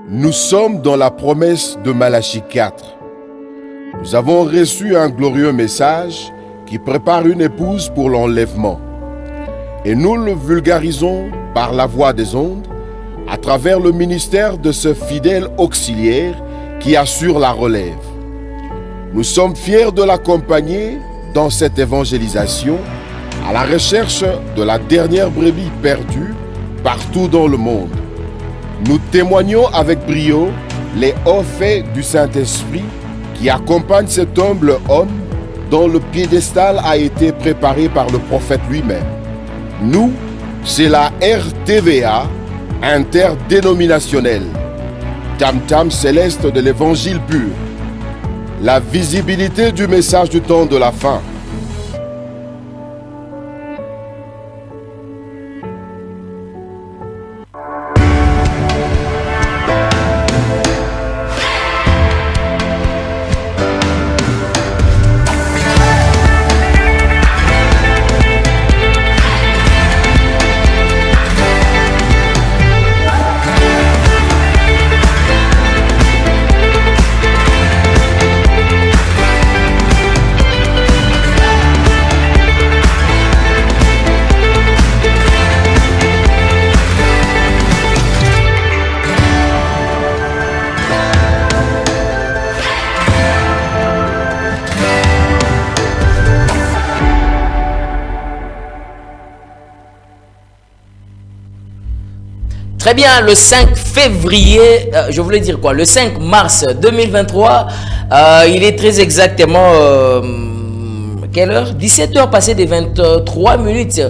Nous sommes dans la promesse de Malachie 4. Nous avons reçu un glorieux message qui prépare une épouse pour l'enlèvement. Et nous le vulgarisons par la voix des ondes, à travers le ministère de ce fidèle auxiliaire qui assure la relève. Nous sommes fiers de l'accompagner dans cette évangélisation à la recherche de la dernière brebis perdue partout dans le monde. Nous témoignons avec brio les hauts faits du Saint-Esprit qui accompagnent cet humble homme dont le piédestal a été préparé par le prophète lui-même. Nous, c'est la RTVA interdénominationnelle, tam-tam céleste de l'évangile pur, la visibilité du message du temps de la fin. Très bien, le 5 février, je voulais dire quoi, le 5 mars 2023, il est très exactement, quelle heure? 17h passées des 23 minutes.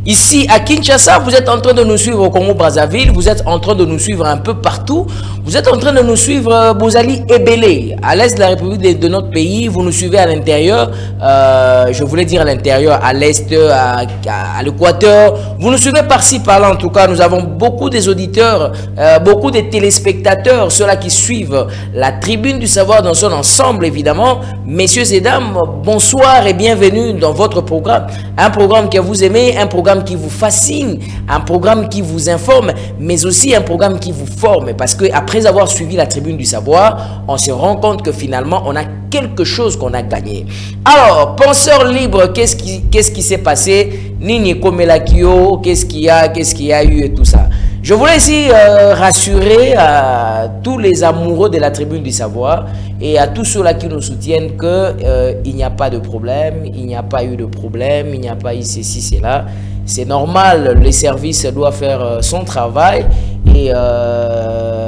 Ici à Kinshasa, vous êtes en train de nous suivre au Congo-Brazzaville, vous êtes en train de nous suivre un peu partout, vous êtes en train de nous suivre Bozali et Belé, à l'est de la République de notre pays, vous nous suivez à l'intérieur, je voulais dire à l'intérieur, à l'est, à l'équateur, vous nous suivez par-ci, par-là en tout cas, nous avons beaucoup des auditeurs, beaucoup de téléspectateurs, ceux-là qui suivent la tribune du savoir dans son ensemble évidemment. Messieurs et dames, bonsoir et bienvenue dans votre programme, un programme que vous aimez, un programme qui vous fascine, un programme qui vous informe, mais aussi un programme qui vous forme, parce que après avoir suivi la tribune du savoir, on se rend compte que finalement on a quelque chose qu'on a gagné. Alors, penseur libre, qu'est-ce qui s'est passé? Nini Komelakio, qu'est-ce qu'il y a eu et tout ça. Je voulais ici rassurer à tous les amoureux de la tribune du savoir et à tous ceux-là qui nous soutiennent que il n'y a pas de problème, il n'y a pas eu de problème, il n'y a pas eu ceci, cela. C'est normal, les services doivent faire son travail et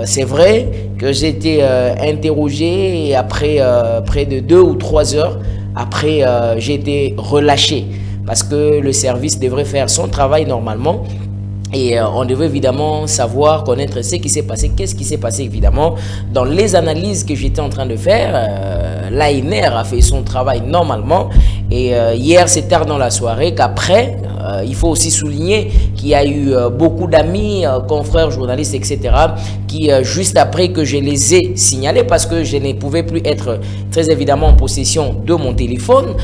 c'est vrai que j'ai été interrogé et après près de 2 ou 3 heures, après j'ai été relâché parce que le service devrait faire son travail normalement. Et on devait évidemment savoir, connaître ce qui s'est passé, qu'est-ce qui s'est passé évidemment dans les analyses que j'étais en train de faire. L'AINER a fait son travail normalement et hier c'est tard dans la soirée qu'après, il faut aussi souligner qu'il y a eu beaucoup d'amis, confrères, journalistes, etc. qui juste après que je les ai signalés parce que je ne pouvais plus être très évidemment en possession de mon téléphone,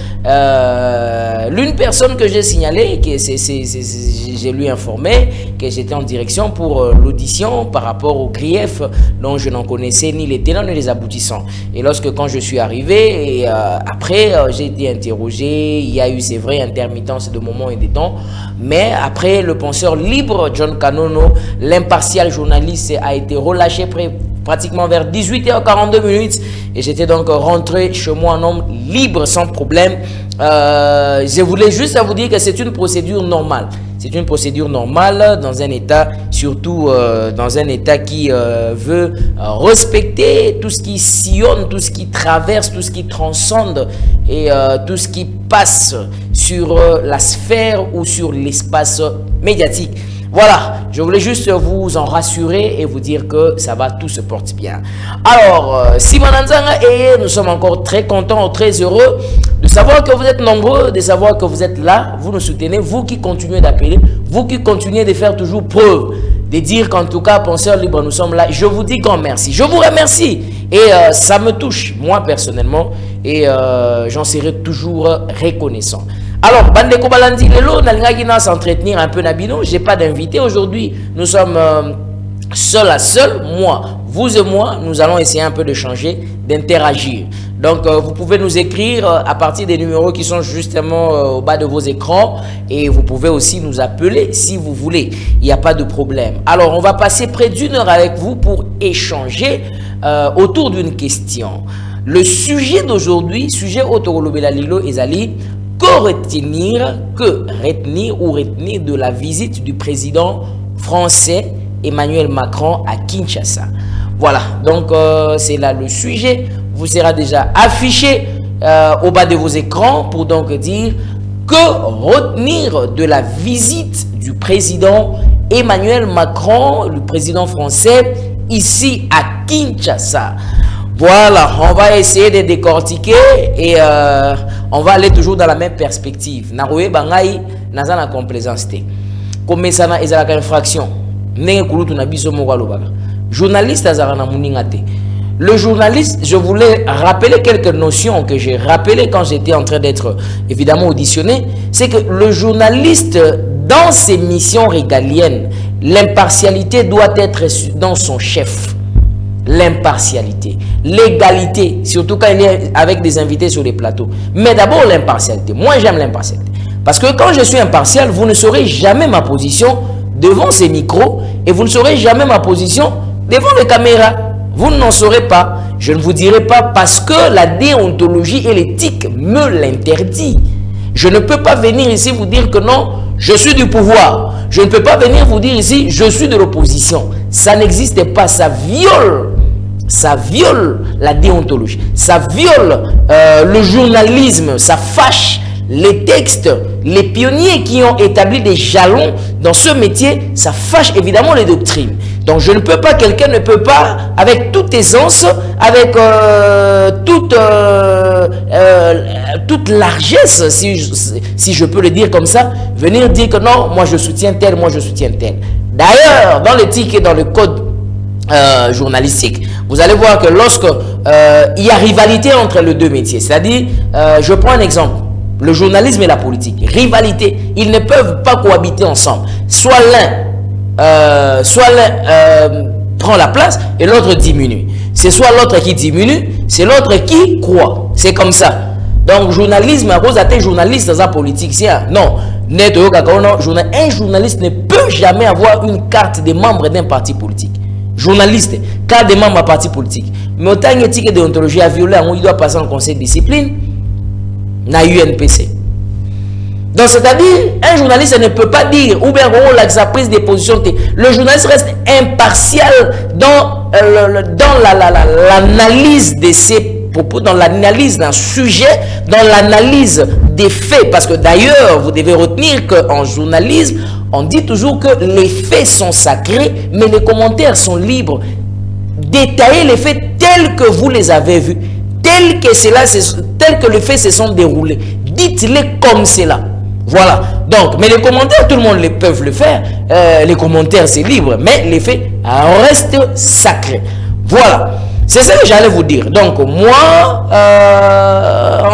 l'une personne que j'ai signalée, j'ai lui informé que j'étais en direction pour l'audition par rapport au grief dont je n'en connaissais ni les tenants ni les aboutissants. Et lorsque quand je suis arrivé, et après j'ai été interrogé, il y a eu c'est vrai intermittence de moments et de temps, mais après le penseur libre John Kanono, l'impartial journaliste, a été relâché pratiquement vers 18h42 minutes et j'étais donc rentré chez moi en homme libre sans problème. Je voulais juste vous dire que c'est une procédure normale. C'est une procédure normale dans un État, surtout dans un État qui veut respecter tout ce qui sillonne, tout ce qui traverse, tout ce qui transcende et tout ce qui passe sur la sphère ou sur l'espace médiatique. Voilà, je voulais juste vous en rassurer et vous dire que ça va, tout se porte bien. Alors, Simon Nzanga et nous sommes encore très contents, très heureux de savoir que vous êtes nombreux, de savoir que vous êtes là, vous nous soutenez, vous qui continuez d'appeler, vous qui continuez de faire toujours preuve, de dire qu'en tout cas, penseurs libres, nous sommes là. Je vous dis grand merci, je vous remercie et ça me touche, moi personnellement, et j'en serai toujours reconnaissant. Alors, Bandeko Balandi, Lelo, Nalingagina s'entretenir un peu Nabino. J'ai pas d'invité aujourd'hui. Nous sommes seul à seul, moi, vous et moi, nous allons essayer un peu de changer, d'interagir. Donc, vous pouvez nous écrire à partir des numéros qui sont justement au bas de vos écrans. Et vous pouvez aussi nous appeler si vous voulez. Il n'y a pas de problème. Alors, on va passer près d'une heure avec vous pour échanger autour d'une question. Le sujet d'aujourd'hui, sujet Otogolobela Lilo Ezali, que retenir de la visite du président français Emmanuel Macron à Kinshasa. Voilà, donc c'est là le sujet. Vous sera déjà affiché au bas de vos écrans pour donc dire que retenir de la visite du président Emmanuel Macron, le président français, ici à Kinshasa. Voilà, on va essayer de décortiquer et on va aller toujours dans la même perspective. Naroué Bangaï, Nazana complaisance. Comme ça, il y a une infraction. Journaliste, le journaliste, je voulais rappeler quelques notions que j'ai rappelées quand j'étais en train d'être évidemment auditionné. C'est que le journaliste, dans ses missions régaliennes, l'impartialité doit être dans son chef. L'impartialité, l'égalité, surtout quand il est avec des invités sur les plateaux. Mais d'abord l'impartialité. Moi j'aime l'impartialité. Parce que quand je suis impartial, vous ne saurez jamais ma position devant ces micros et vous ne saurez jamais ma position devant les caméras. Vous n'en saurez pas. Je ne vous dirai pas parce que la déontologie et l'éthique me l'interdit. Je ne peux pas venir ici vous dire que non, je suis du pouvoir. Je ne peux pas venir vous dire ici, je suis de l'opposition. Ça n'existe pas, ça viole la déontologie, ça viole le journalisme, ça fâche les textes, les pionniers qui ont établi des jalons dans ce métier, ça fâche évidemment les doctrines. Donc je ne peux pas, quelqu'un ne peut pas, avec toute aisance, avec toute largesse, si je peux le dire comme ça, venir dire que non, moi je soutiens tel, moi je soutiens tel. D'ailleurs, dans l'éthique et dans le code journalistique, vous allez voir que lorsque il y a rivalité entre les deux métiers, c'est-à-dire, je prends un exemple, le journalisme et la politique, rivalité, ils ne peuvent pas cohabiter ensemble. Soit l'un prend la place et l'autre diminue. C'est soit l'autre qui diminue, c'est l'autre qui croit. C'est comme ça. Donc, journalisme, à cause de journaliste dans la politique, non. Un journaliste ne peut jamais avoir une carte de membre d'un parti politique. Journaliste, carte de membre d'un parti politique. Mais autant éthique et déontologie à violer, il doit passer en conseil de discipline, na UNPC. Donc, c'est-à-dire, un journaliste ne peut pas dire, ou bien sa prise de position. Le journaliste reste impartial dans l'analyse de ses propos, dans l'analyse d'un sujet, dans l'analyse des faits. Parce que d'ailleurs, vous devez retenir qu'en journalisme, on dit toujours que les faits sont sacrés, mais les commentaires sont libres. Détaillez les faits tels que vous les avez vus, tels que les faits se sont déroulés. Dites-les comme cela. Voilà. Donc, mais les commentaires, tout le monde peut le faire. Les commentaires, c'est libre, mais les faits restent sacrés. Voilà. C'est ça que j'allais vous dire. Donc, moi,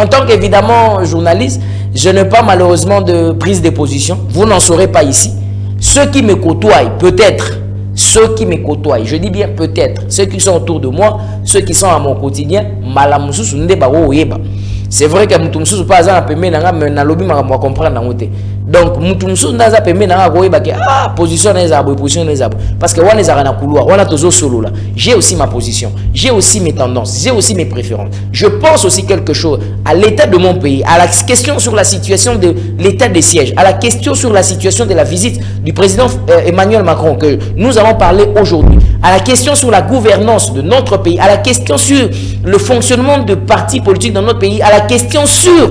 en tant qu'évidemment journaliste, je n'ai pas malheureusement de prise de position. Vous n'en saurez pas ici. Ceux qui me côtoient, peut-être, ceux qui me côtoient, je dis bien peut-être, ceux qui sont autour de moi, ceux qui sont à mon quotidien, c'est vrai que mutumsu pas za pembe na nga na lobi ma comprendre na ngote. Donc mutumsu ndaza pembe na nga koyeba ke position na ezabo position na ezabo parce que wana ezara na couloir wana tozo solo là. J'ai aussi ma position, j'ai aussi mes tendances, j'ai aussi mes préférences. Je pense aussi quelque chose à l'état de mon pays, à la question sur la situation de l'état de siège, à la question sur la situation de la visite du président Emmanuel Macron que nous allons parler aujourd'hui, à la question sur la gouvernance de notre pays, à la question sur le fonctionnement de partis politiques dans notre pays, à la question sur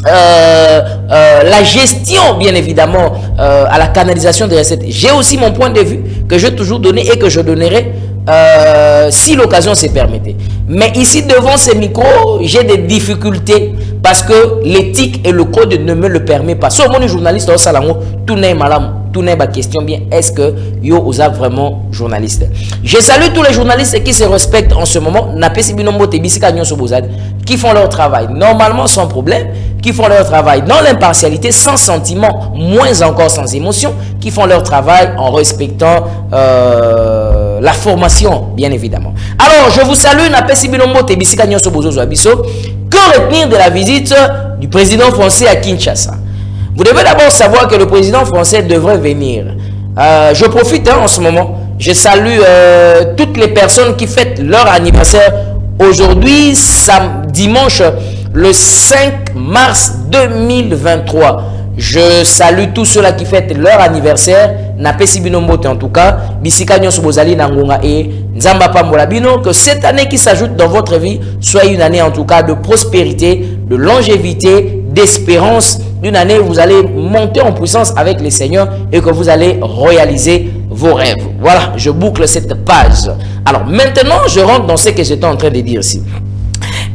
la gestion, bien évidemment, à la canalisation des recettes. J'ai aussi mon point de vue que je vais toujours donner et que je donnerai si l'occasion se permettait. Mais ici, devant ces micros, j'ai des difficultés parce que l'éthique et le code ne me le permettent pas. Sauf mon journaliste au Salango, tout n'est malam. tout n'est pas question bien. Est-ce que yo osa vraiment journaliste? Je salue tous les journalistes qui se respectent en ce moment. Qui font leur travail normalement sans problème, qui font leur travail dans l'impartialité, sans sentiment, moins encore sans émotion, qui font leur travail en respectant la formation, bien évidemment. Alors, je vous salue. Que retenir de la visite du président français à Kinshasa? Vous devez d'abord savoir que le président français devrait venir. Je profite en ce moment. Je salue toutes les personnes qui fêtent leur anniversaire aujourd'hui, dimanche, le 5 mars 2023. Je salue tous ceux-là qui fêtent leur anniversaire. En tout cas, que cette année qui s'ajoute dans votre vie soit une année en tout cas de prospérité, de longévité, d'espérance, une année où vous allez monter en puissance avec les seigneurs et que vous allez réaliser vos rêves. Voilà, je boucle cette page. Alors maintenant, je rentre dans ce que j'étais en train de dire ici.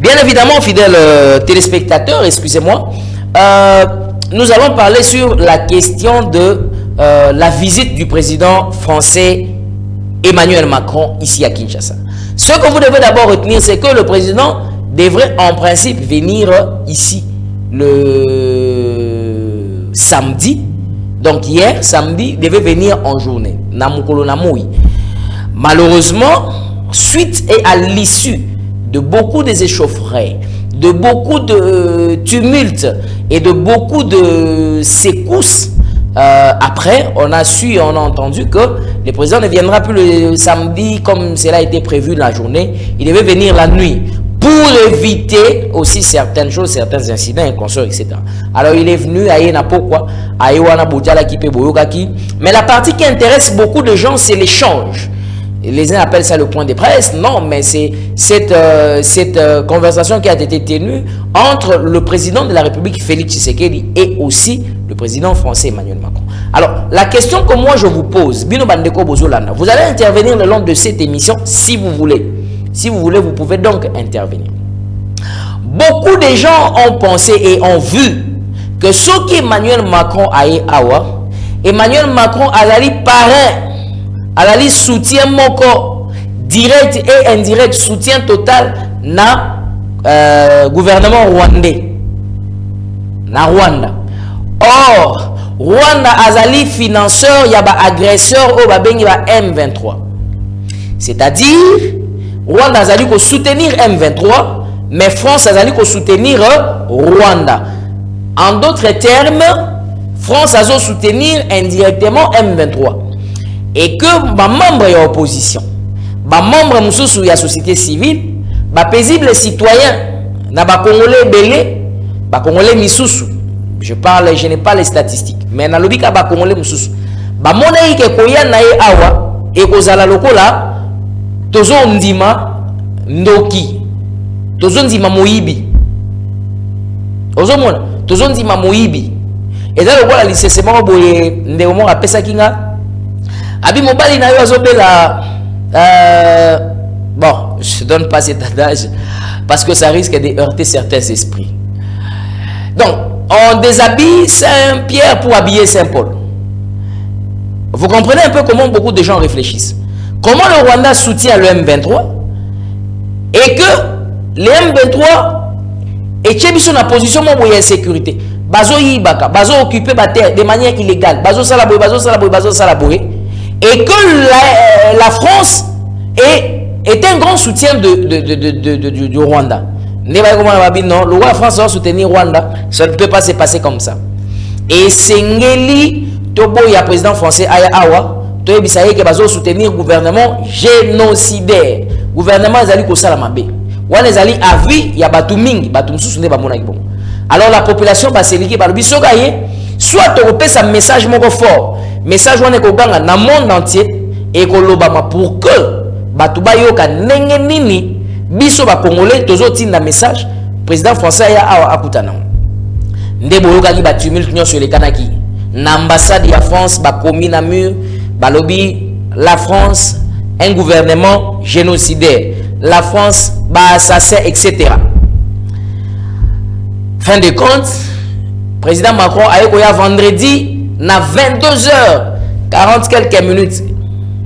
Bien évidemment, fidèles téléspectateurs, excusez-moi, nous allons parler sur la question de la visite du président français Emmanuel Macron ici à Kinshasa. Ce que vous devez d'abord retenir, c'est que le président devrait en principe venir ici le samedi. Donc hier, samedi, il devait venir en journée. Malheureusement, suite et à l'issue de beaucoup des échauffourées, de beaucoup de tumultes et de beaucoup de secousses, après, on a entendu que le président ne viendra plus le samedi comme cela a été prévu la journée. Il devait venir la nuit pour éviter aussi certaines choses, certains incidents, etc. Alors il est venu à Yenapokwa, à Ewana Boutiala Kipe Boyokaki. Mais la partie qui intéresse beaucoup de gens, c'est l'échange. Les uns appellent ça le point de presse. Non, mais c'est cette conversation qui a été tenue entre le président de la République, Félix Tshisekedi, et aussi le président français, Emmanuel Macron. Alors, la question que moi je vous pose, Bino Bandeko Bozolana, vous allez intervenir le long de cette émission si vous voulez. Si vous voulez, vous pouvez donc intervenir. Beaucoup de gens ont pensé et ont vu que ce qu'Emmanuel Macron a eu awa, Emmanuel Macron a allé parrain, a allé soutien moko direct et indirect, soutien total na gouvernement rwandais, na Rwanda. Or, Rwanda azali financeur, il y a ba agresseur au babengi ba M23. C'est-à-dire, Rwanda azali ko soutenir M23, mais France azali ko soutenir Rwanda. En d'autres termes, France a soutenir indirectement M23. Et que les membres de l'opposition, les membres de la société civile, les paisibles citoyens, les Congolais belés, les Congolais misusu, je n'ai pas les statistiques, mais dans le cas les Congolais misusu, les monnaie qui koya na ye awa et kozala lokola tozo ndima ndoki, tozo ndima moyibi, ozomona tozo ndima moyibi, et dans le cas la licenciement boye ndemo apesa kinga. Abi mobali na yo azobela bon, je ne donne pas cet adage parce que ça risque de heurter certains esprits. Donc, on déshabille Saint-Pierre pour habiller Saint-Paul. Vous comprenez un peu comment beaucoup de gens réfléchissent. Comment le Rwanda soutient le M23 et que le M23 est sur la position où il y a insécurité. Bazo yibaka, bazo occupé ba terre de manière illégale, bazo salaboy, bazo salaboy, bazo salaboy. Et que la France est un grand soutien du Rwanda. Non, le roi France va soutenir Rwanda. Ça ne peut pas se passer comme ça. Et Sengeli, Tobo, il y a président français Aya Awa, Toye Bisaye qui va soutenir le gouvernement génocidaire. Gouvernement Zali Kosalamabe. Wane Zali avi, il y a Batuming, Batumsou ne Bamona Ibon. Alors la population va se lier par le Bisogaye, soit tu repères un message moins fort. Message wane ko ganga na monde entier et ko lobama pour que batu bayoka nenge nini biso ba congolais tozo tinda message président français ya awa akutana ndebo yoka ki ba tumulte nyo sur les kanaki na ambassade ya France ba komi na mur ba lobby la France un gouvernement génocidaire, la France ba assassin, etc. Fin de compte, président Macron a eu vendredi na 22h40 quelques minutes,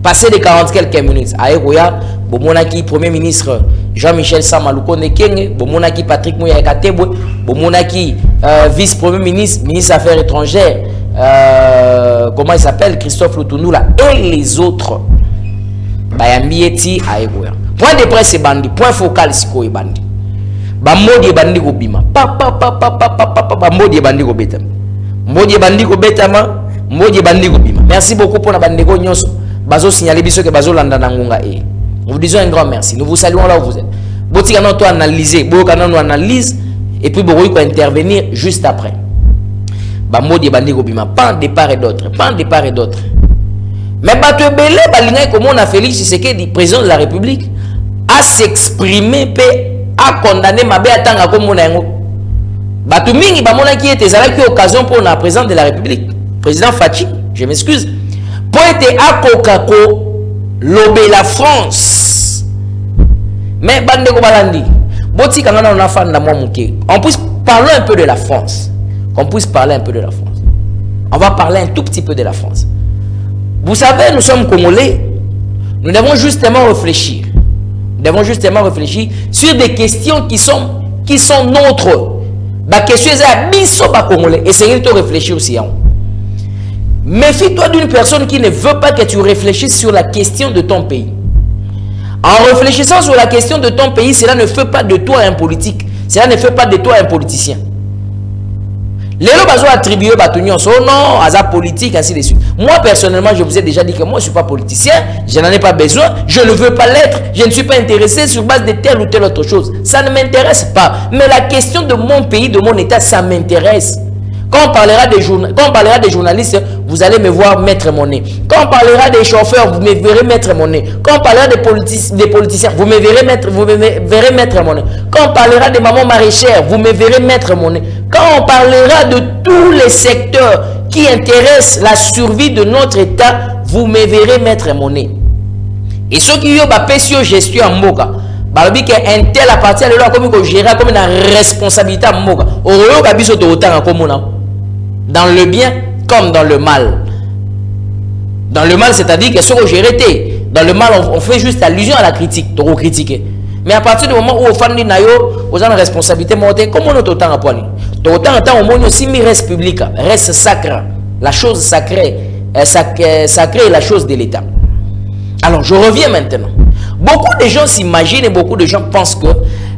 passé de 40 quelques minutes, aéroya, bomonaki premier ministre Jean-Michel Samalouko Nekenge, bomonaki Patrick Mouya Katebwe, bomonaki vice-premier ministre, ministre des Affaires étrangères, comment il s'appelle, Christophe Lutunula, et les autres. Bayambieti aéroya. Point de presse bandi, point focal siko bandi. Bamodi bandi ko bima. Bamodi bandi ko betama. Modi bandi ko betama, modi bandi ko bima. Merci beaucoup pour la bandi ko nyonso. Bazo signaler biso que bazo landa na ngunga e. Nous vous disons un grand merci. Nous vous saluons là où vous êtes. Boti kana to analyser, bo kana no analyse et puis bo ko intervenir juste après. Bamodi bandi ko bima, pas de part et d'autre, pas de part et d'autre. Mais bato belé balinga comme on a Félix Tshisekedi, président de la République, a s'exprimer a condamné mabe atanga comme on a ngo. Bato mingi ba mona qui était zala qui occasion pour la président de la République, président Fachi, je m'excuse. Pour être à Kokako lobé la France. Mais bande ko balandi. Boti kanga na fan na moi muké. On puisse parler un peu de la France. On puisse parler un peu de la France. On va parler un tout petit peu de la France. Vous savez, nous sommes Congolais. Nous devons justement réfléchir. Nous devons justement réfléchir sur des questions qui sont nôtres. La question est à biso ba Congolais. Essayez de réfléchir aussi. Méfie-toi d'une personne qui ne veut pas que tu réfléchisses sur la question de ton pays. En réfléchissant sur la question de ton pays, cela ne fait pas de toi un politique. Cela ne fait pas de toi un politicien. Les gens ont attribué son nom, à politique, ainsi de suite. Moi, personnellement, je vous ai déjà dit que moi, je ne suis pas politicien, je n'en ai pas besoin, je ne veux pas l'être, je ne suis pas intéressé sur base de telle ou telle autre chose. Ça ne m'intéresse pas. Mais la question de mon pays, de mon État, ça m'intéresse. Quand on parlera des journalistes, vous allez me voir mettre mon nez. Quand on parlera des chauffeurs, vous me verrez mettre mon nez. Quand on parlera des politiciens, vous me verrez mettre mon nez. Quand on parlera des mamans maraîchères, vous me verrez mettre mon nez. Quand on parlera de tous les secteurs qui intéressent la survie de notre État, vous me verrez mettre mon nez. Et ceux qui ont une gestion en Moka, balobi que un tel appartient à l'État comme il gère comme une responsabilité en Moka. Dans le bien comme dans le mal. Dans le mal, c'est-à-dire que ce que j'ai arrêté. Dans le mal, on fait juste allusion à la critique, de critiquer. Mais à partir du moment où on fait une responsabilité, comment on a autant à poigner? Autant au monde aussi, mais reste public, reste sacré. La chose sacrée, sacrée est la chose de l'État. Alors, je reviens maintenant. Beaucoup de gens s'imaginent et beaucoup de gens pensent que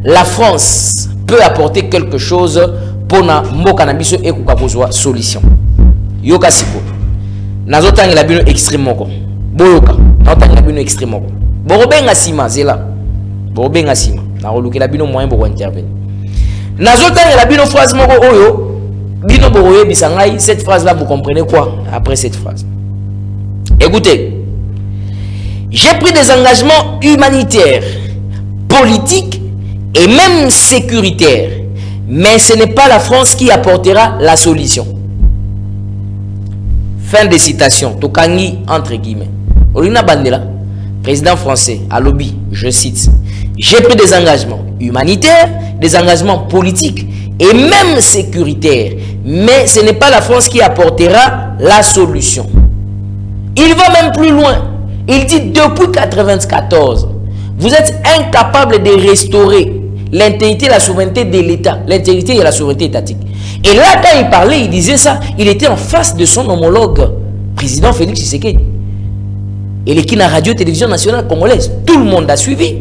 la France peut apporter quelque chose pour na mboka na biso ekuka kozwa solution. Yoka siko. Nazotanga la bino extrême moko. Boyoka. Nazotanga la bino extrême moko. Borobenga sima zela. Borobenga sima. Na roluke la bino moyen pour intervenir. Nazotanga la bino phrase moko oyo. Bino boroye bisangai, cette phrase là vous comprenez quoi après cette phrase? Écoutez. J'ai pris des engagements humanitaires, politiques et même sécuritaires. Mais ce n'est pas la France qui apportera la solution. Fin de citation. Tokangi entre guillemets. Olina Bandela, président français, à lobby, je cite. J'ai pris des engagements humanitaires, des engagements politiques et même sécuritaires. Mais ce n'est pas la France qui apportera la solution. Il va même plus loin. Il dit depuis 1994, vous êtes incapable de restaurer l'intégrité et la souveraineté de l'État, l'intégrité et la souveraineté étatique. Et là, quand il parlait, il disait ça, il était en face de son homologue, président Félix Tshisekedi. Et l'équipe de la radio-télévision nationale congolaise, tout le monde a suivi.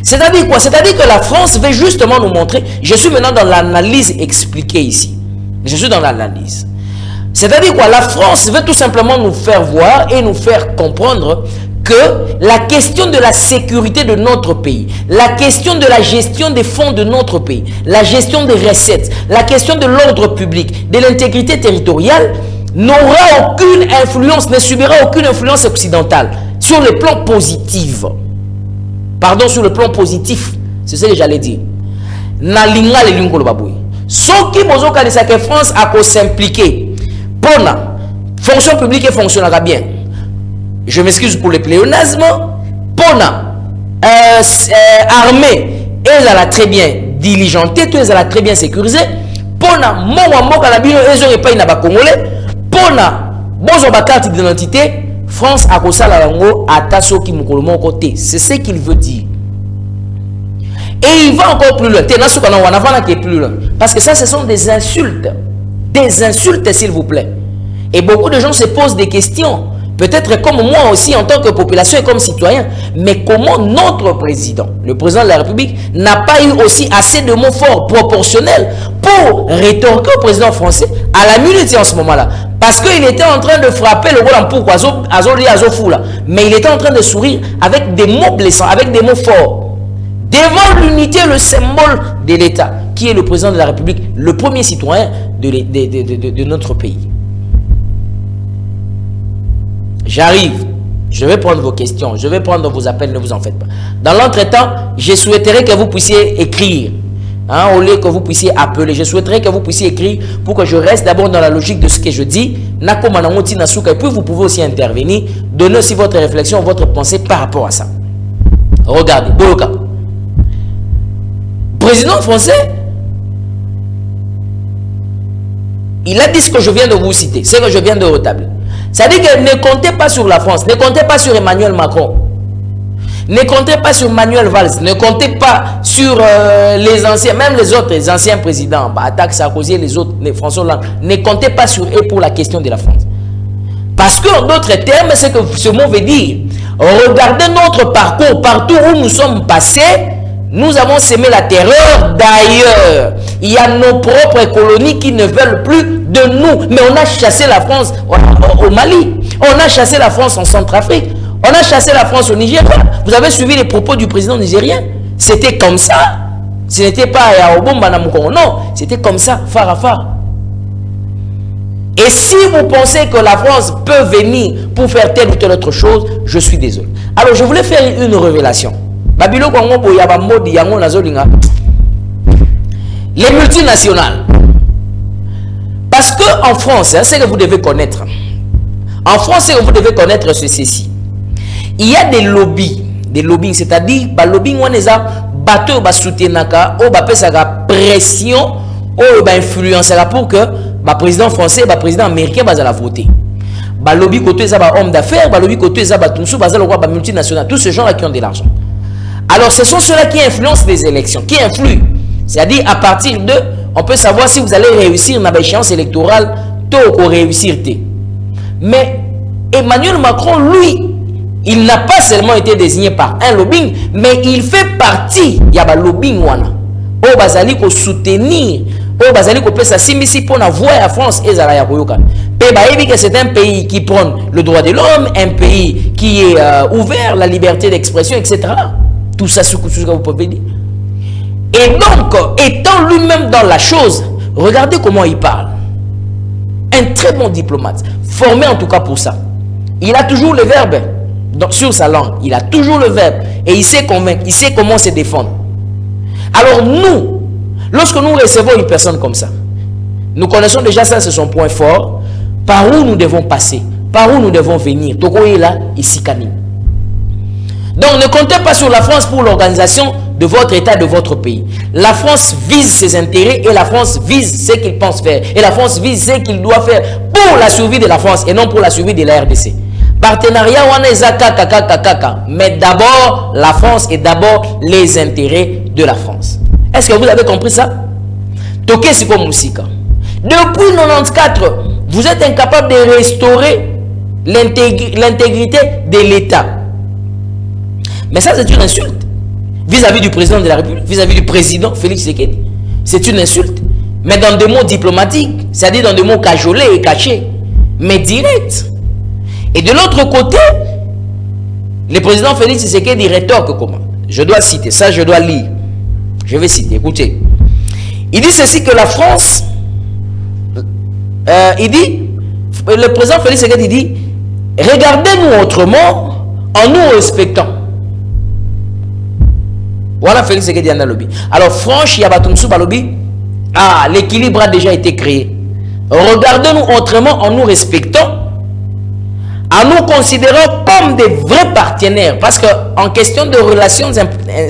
C'est-à-dire quoi? C'est-à-dire que la France veut justement nous montrer, je suis maintenant dans l'analyse expliquée ici. Je suis dans l'analyse. C'est-à-dire quoi? La France veut tout simplement nous faire voir et nous faire comprendre que la question de la sécurité de notre pays, la question de la gestion des fonds de notre pays, la gestion des recettes, la question de l'ordre public, de l'intégrité territoriale, n'aura aucune influence, ne subira aucune influence occidentale sur le plan positif. Pardon, sur le plan positif. C'est ce que j'allais dire. Nalinga le lingolo baboui. Ce qui bozo kanisa que France a ko s'impliquer pour la fonction publique et fonctionnera bien. Je m'excuse pour le pléonasme. Pour la armée, elle a très bien diligentée, elle a très bien sécurisée. Pour pona mwa mboka na bino ezo epai na ba congolais pona bozo ba carte d'identité France a kosala yango ata soki mokolo moko te. C'est ce qu'il veut dire. Et il va encore plus loin. Plus loin. Parce que ça, ce sont des insultes. Des insultes, s'il vous plaît. Et beaucoup de gens se posent des questions. Peut-être comme moi aussi, en tant que population et comme citoyen. Mais comment notre président, le président de la République, n'a pas eu aussi assez de mots forts, proportionnels, pour rétorquer au président français à la minute en ce moment-là. Parce qu'il était en train de frapper le rôle en pourquoi, mais il était en train de sourire avec des mots blessants, avec des mots forts. Devant l'unité, le symbole de l'État, qui est le président de la République, le premier citoyen de notre pays. J'arrive, je vais prendre vos questions, je vais prendre vos appels, ne vous en faites pas. Dans l'entretemps, je souhaiterais que vous puissiez écrire, au lieu que vous puissiez appeler. Je souhaiterais que vous puissiez écrire pour que je reste d'abord dans la logique de ce que je dis. Et puis vous pouvez aussi intervenir, donner aussi votre réflexion, votre pensée par rapport à ça. Regardez, Boloka. Président français, il a dit ce que je viens de vous citer, ce que je viens de retabler. C'est-à-dire que ne comptez pas sur la France, ne comptez pas sur Emmanuel Macron, ne comptez pas sur Manuel Valls, ne comptez pas sur les anciens, même les autres les anciens présidents, Attaque Sarkozy et les autres, les François Hollande, ne comptez pas sur eux pour la question de la France. Parce que, en d'autres termes, c'est que ce mot veut dire, regardez notre parcours, partout où nous sommes passés, nous avons sémé la terreur d'ailleurs. Il y a nos propres colonies qui ne veulent plus de nous. Mais on a chassé la France au Mali. On a chassé la France en Centrafrique. On a chassé la France au Nigeria. Vous avez suivi les propos du président nigérien. C'était comme ça. Ce n'était pas à Obomba Namukongo. Non, c'était comme ça, phare à phare. Et si vous pensez que la France peut venir pour faire telle ou telle autre chose, je suis désolé. Alors, je voulais faire une révélation. Les multinationales. Parce qu'en France, c'est que vous devez connaître. En France, c'est que vous devez connaître ceci. Il y a des lobbies. Des lobbying, c'est-à-dire, le lobbying, on est à bateau, soutenaka, ou pression, ou influence pour que le président français, le président américain, va voter. Le lobby côté, c'est homme d'affaires, le lobby côté, c'est le multinational. Tous ces gens-là qui ont de l'argent. Alors, ce sont ceux-là qui influencent les élections, qui influent. C'est-à-dire, à partir de, on peut savoir si vous allez réussir dans l'échéance électorale, tôt ou réussir. Mais Emmanuel Macron, lui, il n'a pas seulement été désigné par un lobbying, mais il fait partie, il y a un lobbying, au Bazali pour soutenir, au Bazali pour faire ça, pour avoir la France et Zara Yakoyoka. C'est un pays qui prend le droit de l'homme, un pays qui est ouvert, la liberté d'expression, etc. Tout ça, ce que vous pouvez dire. Et donc, étant lui-même dans la chose, regardez comment il parle. Un très bon diplomate, formé en tout cas pour ça. Il a toujours le verbe sur sa langue. Il a toujours le verbe. Et il sait convaincre, il sait comment se défendre. Alors nous, lorsque nous recevons une personne comme ça, nous connaissons déjà ça, c'est son point fort. Par où nous devons passer, par où nous devons venir. Toko est là, ici Kanim. Donc ne comptez pas sur la France pour l'organisation de votre État, de votre pays. La France vise ses intérêts et la France vise ce qu'il pense faire. Et la France vise ce qu'il doit faire pour la survie de la France et non pour la survie de la RDC. Partenariat, mais d'abord la France et d'abord les intérêts de la France. Est-ce que vous avez compris ça? Toké Siko Moussika. Depuis 1994, vous êtes incapable de restaurer l'intégrité de l'État. Mais ça, c'est une insulte vis-à-vis du président de la République, vis-à-vis du président Félix Tshisekedi. C'est une insulte. Mais dans des mots diplomatiques, c'est-à-dire dans des mots cajolés et cachés, mais directs. Et de l'autre côté, le président Félix Tshisekedi rétorque comment? Je dois citer, ça je dois lire. Je vais citer, écoutez. Il dit ceci que la France, il dit, le président Félix Tshisekedi dit, regardez-nous autrement en nous respectant. Voilà Félix Tshisekedi en lobby. Alors franchement, Yabatumsou Balobi, l'équilibre a déjà été créé. Regardez-nous autrement en nous respectant, en nous considérant comme des vrais partenaires. Parce qu'en question de relations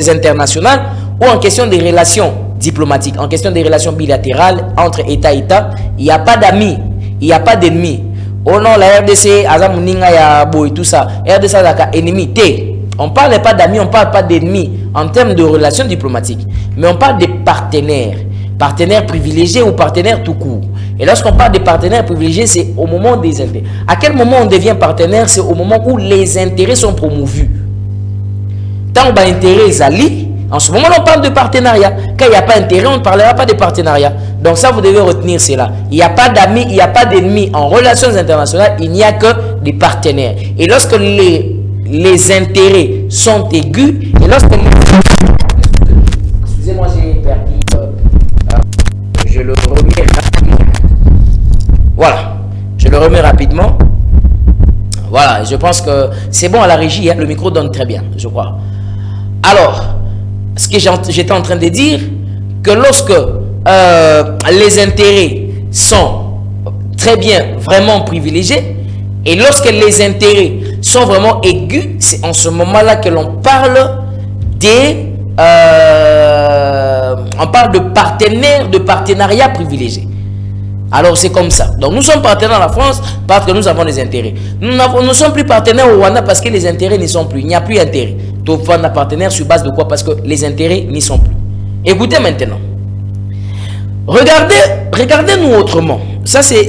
internationales ou en question de relations diplomatique, en question des relations bilatérales entre État et État, il n'y a pas d'amis, il n'y a pas d'ennemis. Oh non, la RDC, Azamuninga ya boy, tout ça, RDC a ennemi. On ne parle pas d'amis, on ne parle pas d'ennemis en termes de relations diplomatiques, mais on parle de partenaires, partenaires privilégiés ou partenaires tout court. Et lorsqu'on parle de partenaires privilégiés, c'est au moment des intérêts. À quel moment on devient partenaire? C'est au moment où les intérêts sont promouvus. Tant que l'intérêt est allié, en ce moment on parle de partenariat. Quand il n'y a pas d'intérêt, on ne parlera pas de partenariat. Donc ça, vous devez retenir cela. Il n'y a pas d'amis, il n'y a pas d'ennemis. En relations internationales, il n'y a que des partenaires. Et lorsque les intérêts sont aigus, et lorsque excusez-moi, j'ai perdu. Je le remets rapidement. Voilà, je le remets rapidement. Voilà, je pense que c'est bon à la régie, hein, le micro donne très bien, je crois. Alors, ce que j'étais en train de dire, que lorsque les intérêts sont très bien, vraiment privilégiés, et lorsque les intérêts sont vraiment aigus, c'est en ce moment-là que l'on parle on parle de partenaires, de partenariat privilégié. Alors c'est comme ça. Donc nous sommes partenaires en la France parce que nous avons des intérêts. Nous ne sommes plus partenaires au Rwanda parce que les intérêts n'y sont plus. Il n'y a plus d'intérêt. Donc on a partenaire sur base de quoi? Parce que les intérêts n'y sont plus. Écoutez maintenant. Regardez-nous autrement. Ça c'est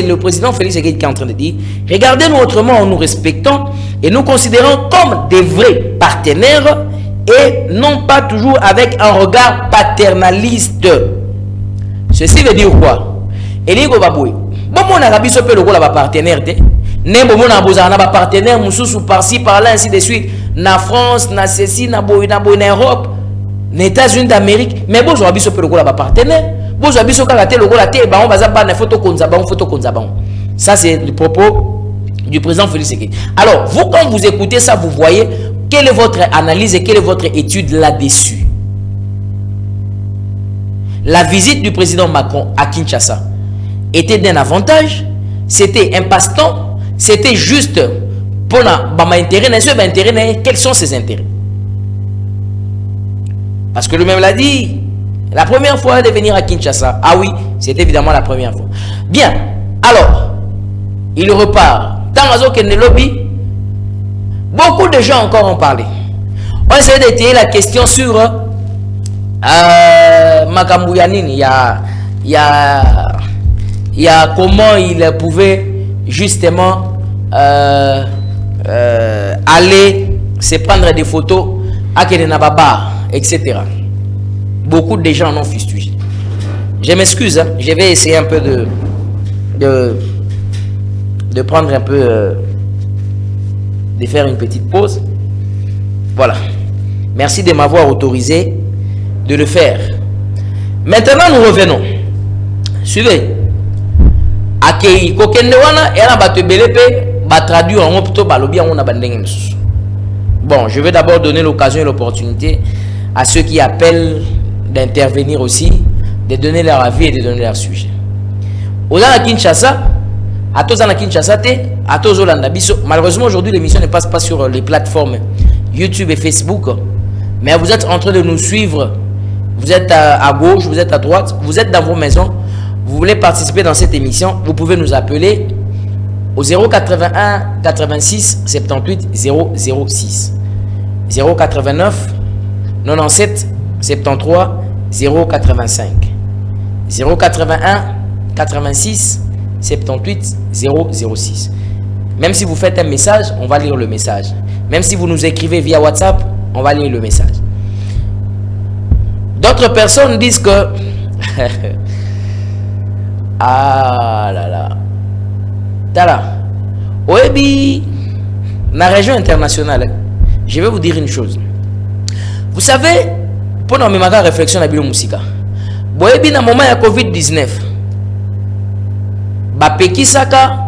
le président Félix Tshisekedi qui est en train de dire. Regardez-nous autrement en nous respectant et nous considérons comme des vrais partenaires et non pas toujours avec un regard paternaliste. Ceci veut dire quoi? Eliko baboué. Bon, mon arabi se peut le rôle à partenaire. N'est-ce pas partenaire, moussou par-ci, par-là, ainsi de suite. Na France, na ceci, na Europe, na États-Unis d'Amérique. Mais bon, je se peut le rôle à partenaire. Bon, je se peut le rôle à terre. On va pas photo konzabon. Ça, c'est le propos du président Félix Tshisekedi. Alors, vous, quand vous écoutez ça, vous voyez quelle est votre analyse et quelle est votre étude là-dessus. La visite du président Macron à Kinshasa était d'un avantage, c'était un passe-temps, c'était juste pour intérêt, quels sont ses intérêts? Parce que lui-même l'a dit, la première fois de venir à Kinshasa, ah oui, c'était évidemment la première fois. Bien, alors, il repart. Dans le lobby, beaucoup de gens encore ont parlé. On essaie d'étayer la question sur Makambuyanine. Il y a comment il pouvait justement aller se prendre des photos à Kenenababa, etc. Beaucoup de gens en ont fustigé. Je m'excuse, hein, je vais essayer un peu de prendre un peu, de faire une petite pause. Voilà. Merci de m'avoir autorisé de le faire. Maintenant, nous revenons. Suivez. Akei kokende wana era batebelepe ba traduire en plutôt balobi on a bandenge. Bon, je vais d'abord donner l'occasion et l'opportunité à ceux qui appellent d'intervenir aussi, de donner leur avis et de donner leur sujet. Ozana Kinshasa, à Tozana Kinshasa te, à Tozolanda biso. Malheureusement aujourd'hui l'émission ne passe pas sur les plateformes YouTube et Facebook, mais vous êtes en train de nous suivre. Vous êtes à gauche, vous êtes à droite, vous êtes dans vos maisons. Vous voulez participer dans cette émission, vous pouvez nous appeler au 081 86 78 006 089 97 73 085 081 86 78 006. Même si vous faites un message, on va lire le message. Même si vous nous écrivez via WhatsApp, on va lire le message. D'autres personnes disent que ah là là. Tala. Oebi, la région internationale, je vais vous dire une chose. Vous savez, pour nous faire réflexion à Bilo Moussika, Oebi, dans le moment de Covid-19, Bapeki Saka,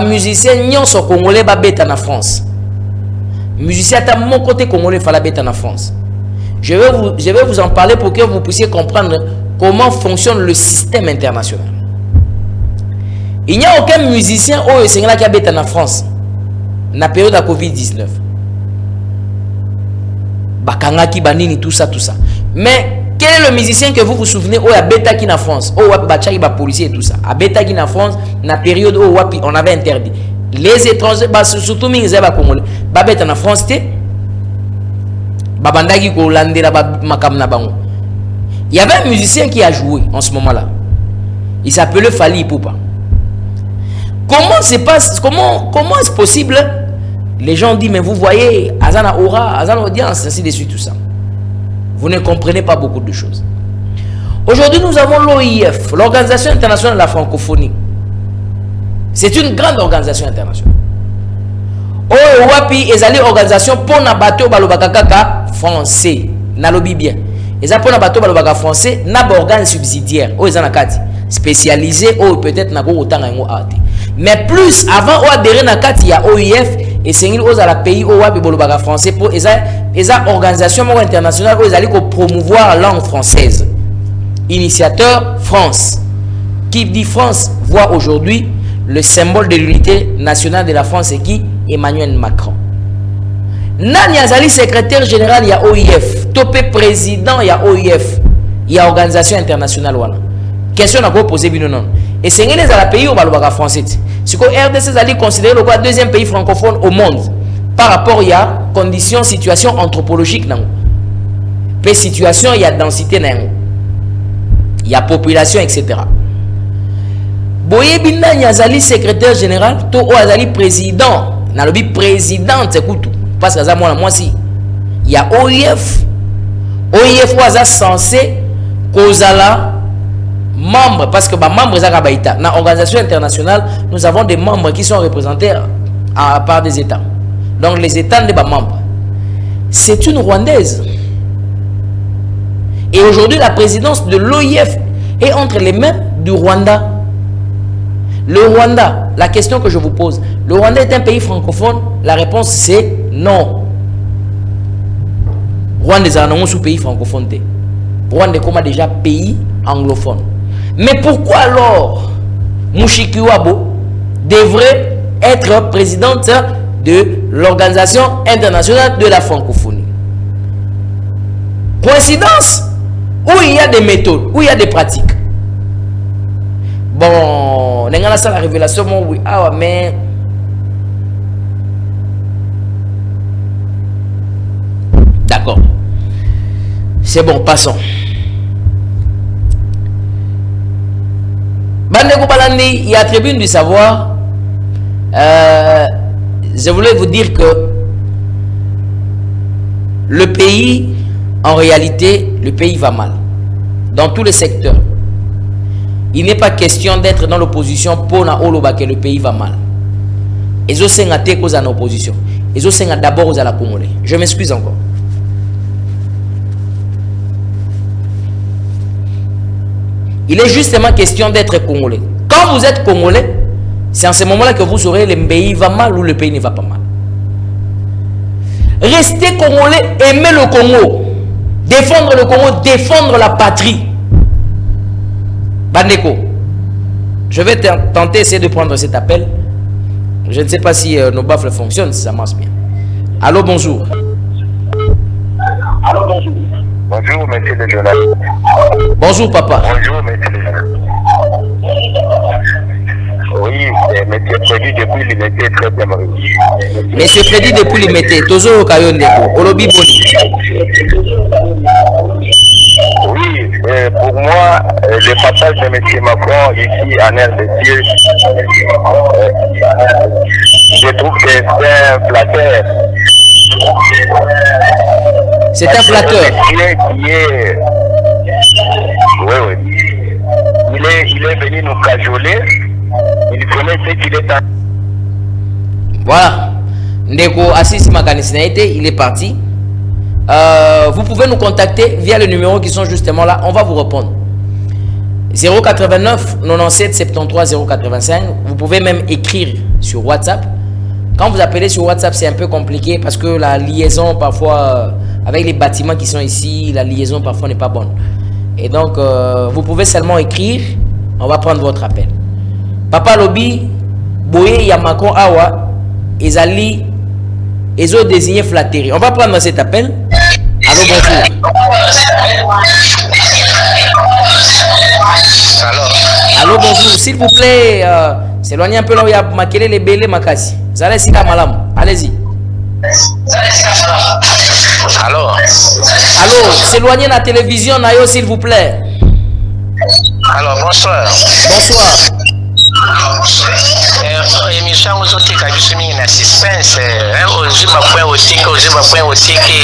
musiciens nyons sont congolais, babeta en France. Musiciens à mon côté congolais, fala beta en France. Je vais vous en parler pour que vous puissiez comprendre comment fonctionne le système international. Il n'y a aucun musicien qui est en France dans la période de la Covid-19. Bakangaki banini tout ça. Mais quel est le musicien que vous vous souvenez où Abeta qui na France, où Bachaki ba policier et tout ça. Abeta qui na France, na période où on avait interdit. Les étrangers, surtout les Congolais, Babeta na France té. Babandaki ko landela makam na bango. Il y avait un musicien qui a joué en ce moment-là. Il s'appelait Fally Ipupa. Comment est-ce possible? Les gens disent, mais vous voyez, Azana Aura, Azana Audience, ainsi de suite, tout ça. Vous ne comprenez pas beaucoup de choses. Aujourd'hui, nous avons l'OIF, l'Organisation internationale de la francophonie. C'est une grande organisation internationale. OEWAPI est l'organisation pour na bateau balobakaka français. Nalobi bien. Et ça pour na bateau balobaka français, na organe subsidiaire. O ezana kati spécialisé ou peut-être na go otanga ngo ate. Mais plus avant ou adhérer na kati ya OIF et c'est aux à la pays au wapi bolobaka français pour esa organisation internationale où ils allaient promouvoir la langue française. Initiateur France. Qui dit France voit aujourd'hui le symbole de l'unité nationale de la France et qui Emmanuel Macron. Nani azali secrétaire général il y a OIF, topé président il y a OIF, il y a organisation internationale voilà. Question à poser bien non. Et c'est les à la pays au balobaka français. C'est que RDC allait considérer le deuxième pays francophone au monde par rapport il y a conditions situation anthropologique nan. Pe situation il y a densité nan. Il y a population etc. Boye Binda Nyazali secrétaire général, to Azali président, nalobi présidente écoute parce que ça moi si il y a OIF waza censé kozala membre parce que ba membre za kabaita na organisation internationale nous avons des membres qui sont représentés à part des états. Donc les états ne ba membres. C'est une rwandaise. Et aujourd'hui la présidence de l'OIF est entre les mains du Rwanda. Le Rwanda, la question que je vous pose, le Rwanda est un pays francophone? La réponse c'est non. Rwanda est un sous-pays francophone. Rwanda est comme déjà pays anglophone. Mais pourquoi alors Mushikiwabo devrait être présidente de l'Organisation internationale de la francophonie? Coïncidence? Où il y a des méthodes, où il y a des pratiques. Bon, on a la révélation, oui, ah mais d'accord. C'est bon, passons. Bandeko Balandi, il y a tribune du savoir. Je voulais vous dire que le pays, en réalité, le pays va mal. Dans tous les secteurs. Il n'est pas question d'être dans l'opposition pour na oloba que le pays va mal. Et je sais que cause en opposition. Et je sais d'abord aux à la Congolais. Je m'excuse encore. Il est justement question d'être Congolais. Quand vous êtes Congolais, c'est en ce moment-là que vous saurez le pays va mal ou le pays ne va pas mal. Restez Congolais, aimez le Congo. Défendre le Congo, défendre la patrie. Bandeko, je vais tenter essayer de prendre cet appel. Je ne sais pas si nos baffles fonctionnent, si ça marche bien. Allô, bonjour. Allô, bonjour. Bonjour, monsieur le journaliste. Bonjour, papa. Bonjour, monsieur le journaliste. Oui, monsieur Freddy depuis l'Imité, très bien. Monsieur Freddy depuis l'Imité, toujours Kayondeko, Olobi Boni. Oui, pour moi, le passage de M. Macron ici en RDC, je trouve que c'est un flatteur. C'est un flatteur. Oui. Il est venu nous cajoler. Il connaît ce qu'il est en... Voilà. Ndeko Assis Makanisinaïté, il est parti. Vous pouvez nous contacter via le numéro qui sont justement là. On va vous répondre. 089 97 73 085. Vous pouvez même écrire sur WhatsApp. Quand vous appelez sur WhatsApp, c'est un peu compliqué parce que la liaison parfois, avec les bâtiments qui sont ici, la liaison parfois n'est pas bonne. Et donc, vous pouvez seulement écrire. On va prendre votre appel. Papa Lobi, Boye Yamako Awa, Ezali, Ezo désigné flatterie. On va prendre cet appel. Allô, bonjour. S'il vous plaît, s'éloignez un peu là où il y a maquillé les bélés, Makasi. Vous allez essayer malam. Allez-y. Allô, s'éloignez de la télévision, Nayo, s'il vous plaît. alors bonsoir. Bonsoir. Émission ozotika biso mingi na suspense ozwi bapoint otiki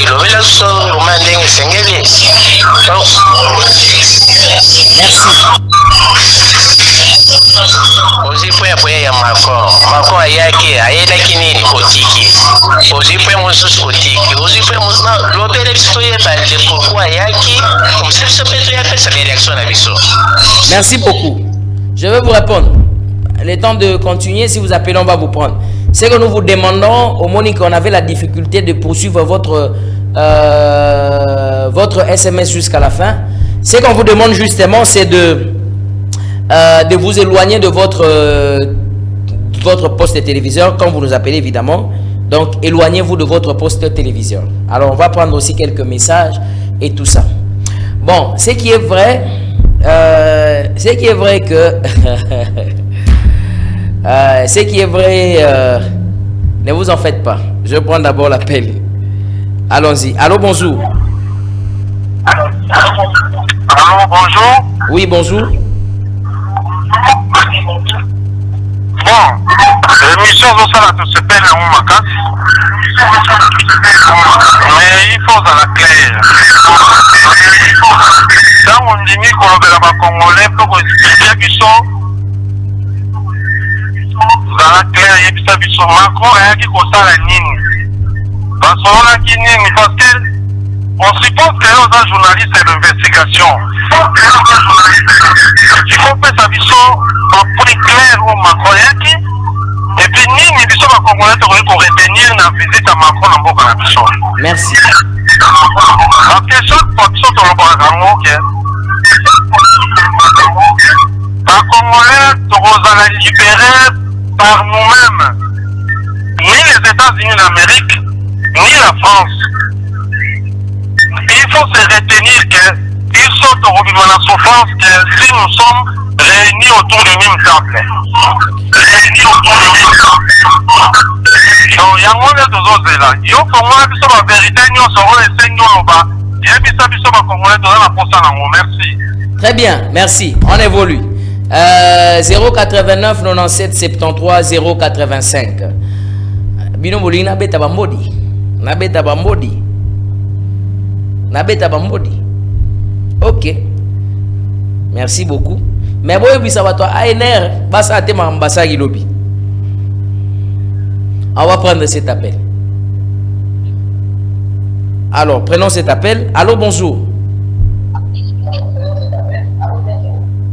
lobela biso vraimen ndenge esengeli. Ozwi point ya Macron ayaki ayelaki nini otiki, ozwi point mosusu otiki, ozwi point lobele biso toyeba nde pourquoi ayaki mosusu biso mpe toyapesa baélection na biso. Merci beaucoup. Je vais vous répondre. Le temps de continuer, si vous appelez, on va vous prendre. C'est que nous vous demandons, au moment qu'on avait la difficulté de poursuivre votre SMS jusqu'à la fin, ce qu'on vous demande justement, c'est de vous éloigner de votre poste téléviseur, quand vous nous appelez évidemment. Donc, éloignez-vous de votre poste téléviseur. Alors, on va prendre aussi quelques messages et tout ça. Bon, ce qui est vrai que... ce qui est vrai, ne vous en faites pas. Je prends d'abord l'appel. Allons-y. Allô, bonjour. Allô, bonjour. Oui, bonjour. Bon, l'émission Zosala tout se pèle en Makas. Mais il faut dans la claire. Dans on dit qu'on veut la Congolais pour expliquer qu'ils sont dans la claire et puis ça biso Macron et qui constate la nini. Parce qu'on a qui nini parce que on suppose que nous sommes journalistes d'investigation. Il faut que ça biso en plus clair au Macron et puis nini biso va Congolais pour retenir la visite à Macron en Boka na biso. Merci. Parce que chaque fois biso to lo ba rango que par Congolais to la libérer par nous-mêmes, ni les États-Unis d'Amérique, ni la France. Il faut se retenir qu'ils sont au vivant la souffrance que si nous sommes réunis autour du même table. Donc, il y a moins de choses là. Il y a Congolais qui sont la vérité, nous serons les seigneurs là-bas. Il y a des gens qui sont Congolais dans la poste en haut. Merci. Très bien, merci. On évolue. 089 97 73 085. Bino moli na beta bambodi. Ok. Merci beaucoup. Mais boy bisa bato ANR basa ate mambasa gilobi. On va prendre cet appel. Alors, prenons cet appel. Allô, bonjour.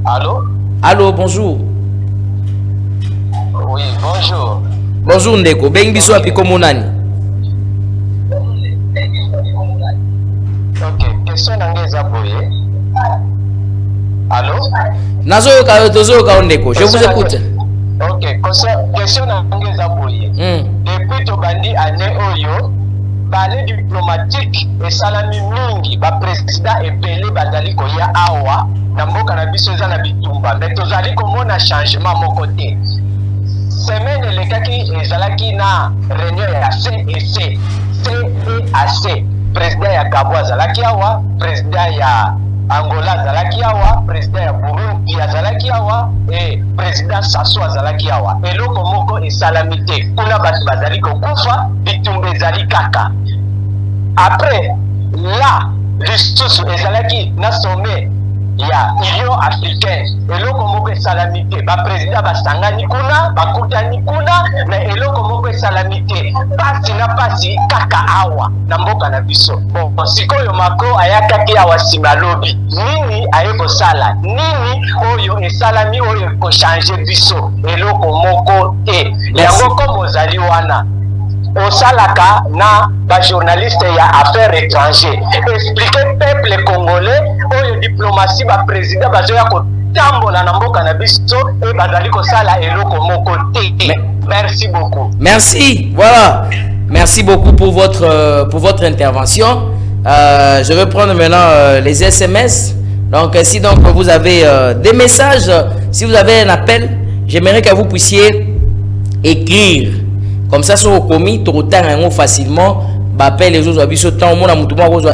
Allô? Allô, bonjour. Oui, bonjour. Bonjour Ndeko, bengi biso api komonani. Ok, question n'angeza boye. Allô? Nazo ka Ndeko, je vous écoute. Ok, question n'angeza boye. Depuis to bandi année oyo, balé diplomatique et salami mingi, ba président ebele bazali koya awa. Namboka na biso eza na bitumba mais tozali komona changement moko te. Semaine elekaki ezalaki na réunion ya CEAC président ya Gabon azalaki awa, président ya Angola azalaki awa, président ya Burundi azalaki awa et président Sassou azalaki awa. Eloko moko esalami te kuna bato bazali kokufa bitumba ezali kaka. Après là lisusu ezalaki na sommet ya Union africaine eloko moko esalamité ba président basangani kuna bakutani kuna na eloko moko esalamité pasi na pasi kaka awa na mboka na biso. Bon sikoyo Macron ayakaki awa simalobi nini ayebosala nini oyo esalami oyo ko changer biso eloko moko te yango ko mozali wana osalaka na ba journaliste ya affaires étrangères expliquer peuple congolais oyo diplomatie ba président bazoya ko tambola na mboka na biso et bazali ko sala eloko moko te. Merci beaucoup. Merci. Voilà. Merci beaucoup pour votre intervention. Je vais prendre maintenant les SMS. Donc, si donc vous avez des messages, si vous avez un appel, j'aimerais que vous puissiez écrire. Comme ça, sur le commis, tout le facilement. Appel les autres, sur temps, on a 1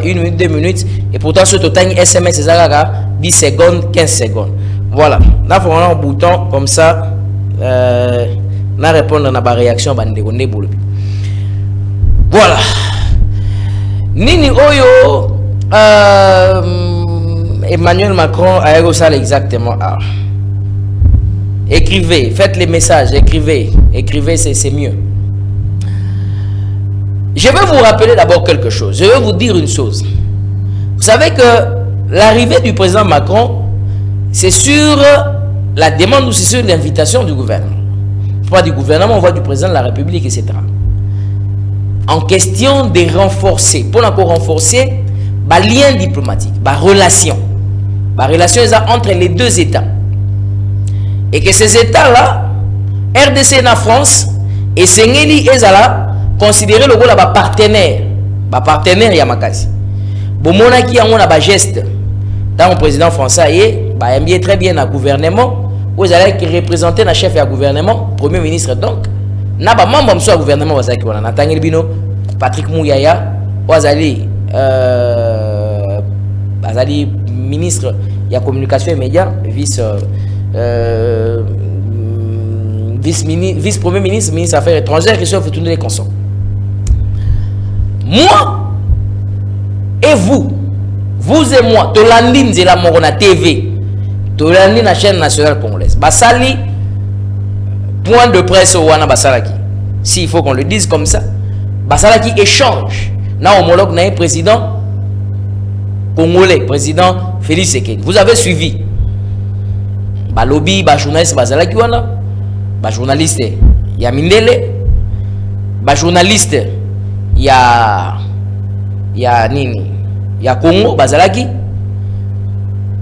minute, 2 minutes. Et pourtant, sur le temps, SMS, c'est 10 secondes, 15 secondes. Voilà. Là, il faut un bouton comme ça. On répondre à la réaction. Voilà. Nini Oyo. Emmanuel Macron a eu ça exactement. Écrivez, faites les messages, écrivez, c'est mieux. Je vais vous rappeler d'abord quelque chose. Je vais vous dire une chose. Vous savez que l'arrivée du président Macron, c'est sur la demande ou c'est sur l'invitation du gouvernement. Pas du gouvernement, on voit du président de la République, etc. En question de renforcer, pour encore renforcer, les liens diplomatiques, les relations entre les deux États. Et que ces États-là, RDC et la France, et Sengeli et Zala, considérés le rôle de partenaire. Partenaire Yamakasi. Bomona qui a un geste dans le président français, il aime très bien le gouvernement. Vous allez représenter le chef du gouvernement, premier ministre donc. Na ba membre du gouvernement Wazaki wana Nathaniel Bino, Patrick Mouyaya, Wazali Azali ministre de la communication et médias, vice-premier ministre, ministre des Affaires étrangères, qui fait tourner les consoles. Moi et vous et moi, Tolandine de la Morona TV, Tolandine la chaîne nationale congolaise, Basali, point de presse au Wana Basalaki. S'il faut qu'on le dise comme ça, Basalaki échange. Là, homologue n'a président congolais, président Félix Tshisekedi. Vous avez suivi. Balobi, journaliste Basalaki wana, journaliste ya Mindele, journaliste ya nini, ya Congo Basalaki.